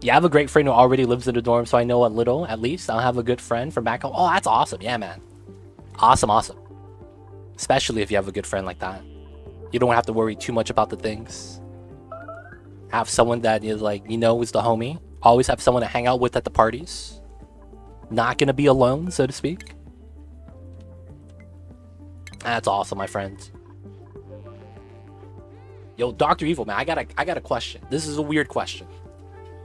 Yeah, I have a great friend who already lives in the dorm, so I know a little, at least. I'll have a good friend from back home. Oh, that's awesome. Yeah, man. Awesome, awesome. Especially if you have a good friend like that. You don't have to worry too much about the things. Have someone that is like, you know, is the homie. Always have someone to hang out with at the parties. Not gonna be alone, so to speak. That's awesome, my friends. Yo, Dr. Evil, man, I got a question. This is a weird question.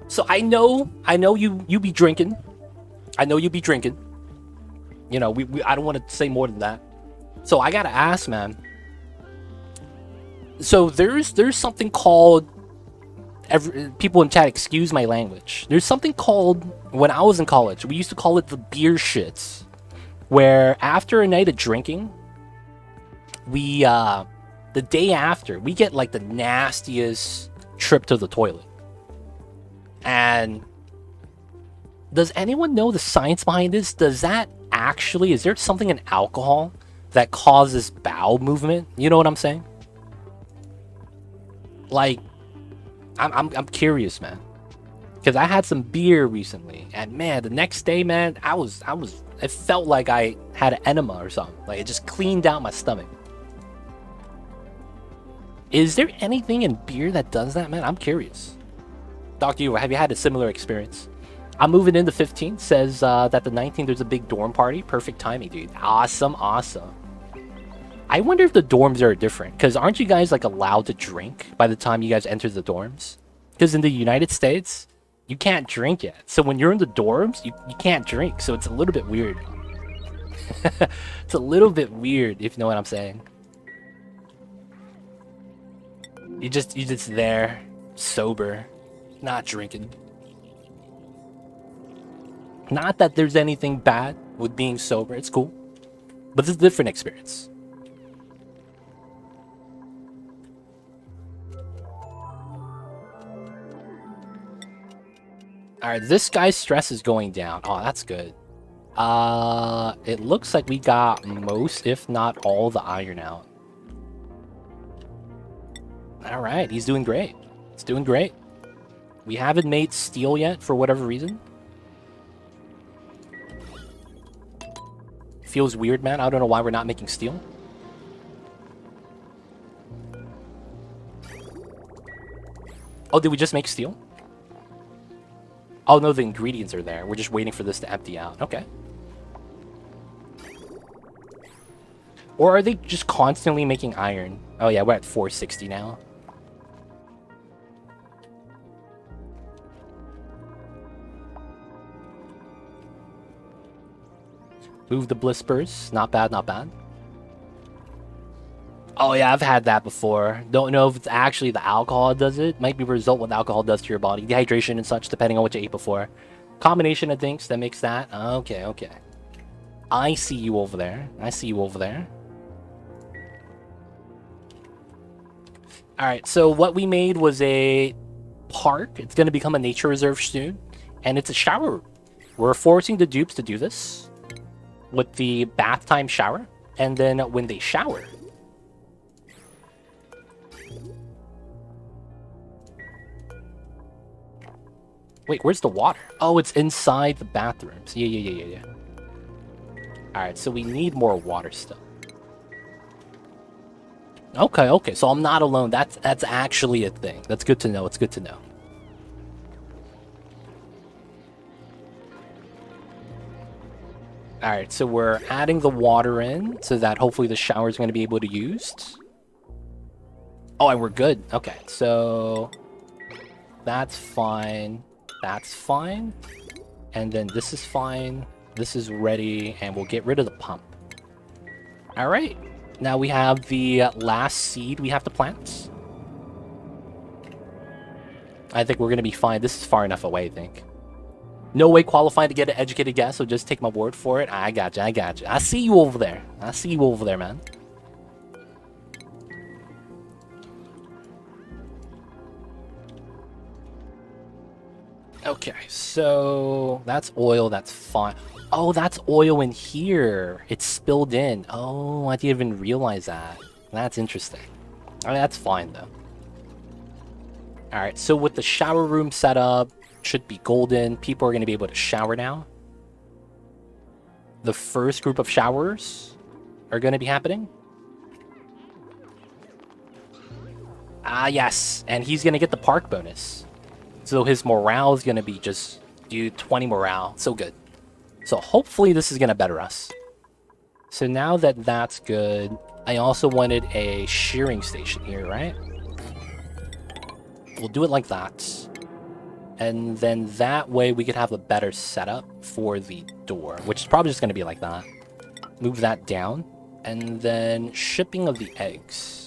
So I know you be drinking. I know you be drinking. You know, I don't want to say more than that. So I gotta ask, man. So there's something called people in chat, excuse my language. There's something called, when I was in college, we used to call it the beer shits, where after a night of drinking, we the day after, we get like the nastiest trip to the toilet. And does anyone know the science behind this? Does that actually, is there something in alcohol that causes bowel movement? You know what I'm saying? Like, I'm curious, man, because I had some beer recently, and man, the next day, man, it felt like I had an enema or something. Like, it just cleaned out my stomach. Is there anything in beer that does that, man? I'm curious. Dr. Yu, have you had a similar experience? I'm moving in the 15th. Says that the 19th there's a big dorm party. Perfect timing, dude. Awesome, awesome. I wonder if the dorms are different, because aren't you guys like allowed to drink by the time you guys enter the dorms? Because in the United States, you can't drink yet. So when you're in the dorms, you can't drink. So it's a little bit weird. It's a little bit weird, if you know what I'm saying. You just there, sober, not drinking. Not that there's anything bad with being sober. It's cool. But it's a different experience. Alright, this guy's stress is going down. Oh, that's good. It looks like we got most, if not all, the iron out. Alright, he's doing great. He's doing great. We haven't made steel yet, for whatever reason. Feels weird, man. I don't know why we're not making steel. Oh, did we just make steel? Oh, no, the ingredients are there. We're just waiting for this to empty out. Okay. Or are they just constantly making iron? Oh, yeah, we're at 460 now. Move the blispers. Not bad, not bad. Oh, yeah, I've had that before. Don't know if it's actually the alcohol that does it. Might be a result what alcohol does to your body. Dehydration and such, depending on what you ate before. Combination of things that makes that. Okay, okay. I see you over there. I see you over there. Alright, so what we made was a park. It's going to become a nature reserve soon. And it's a shower room. We're forcing the dupes to do this with the bath time shower. And then when they shower, wait, where's the water? Oh, it's inside the bathrooms. Yeah. Alright, so we need more water still. Okay, so I'm not alone. That's actually a thing. That's good to know. It's good to know. Alright, so we're adding the water in so that hopefully the shower is going to be able to be used. Oh, and we're good. Okay, so that's fine. That's fine. And then this is fine. This is ready, and we'll get rid of the pump. Alright. Now we have the last seed we have to plant. I think we're gonna be fine. This is far enough away, I think. No way qualifying to get an educated guess, so just take my word for it. I got you, I got you. I see you over there. I see you over there, man. Okay, so that's oil, that's fine. Oh, that's oil in here. It's spilled in. Oh, I didn't even realize that. That's interesting. I mean, that's fine, though. Alright, so with the shower room set up, should be golden. People are going to be able to shower now. The first group of showers are going to be happening. Ah, yes. And he's going to get the park bonus. So his morale is going to be just, dude, 20 morale. So good. So hopefully this is going to better us. So now that that's good, I also wanted a shearing station here, right? We'll do it like that. And then that way we could have a better setup for the door, which is probably just going to be like that. Move that down. And then shipping of the eggs.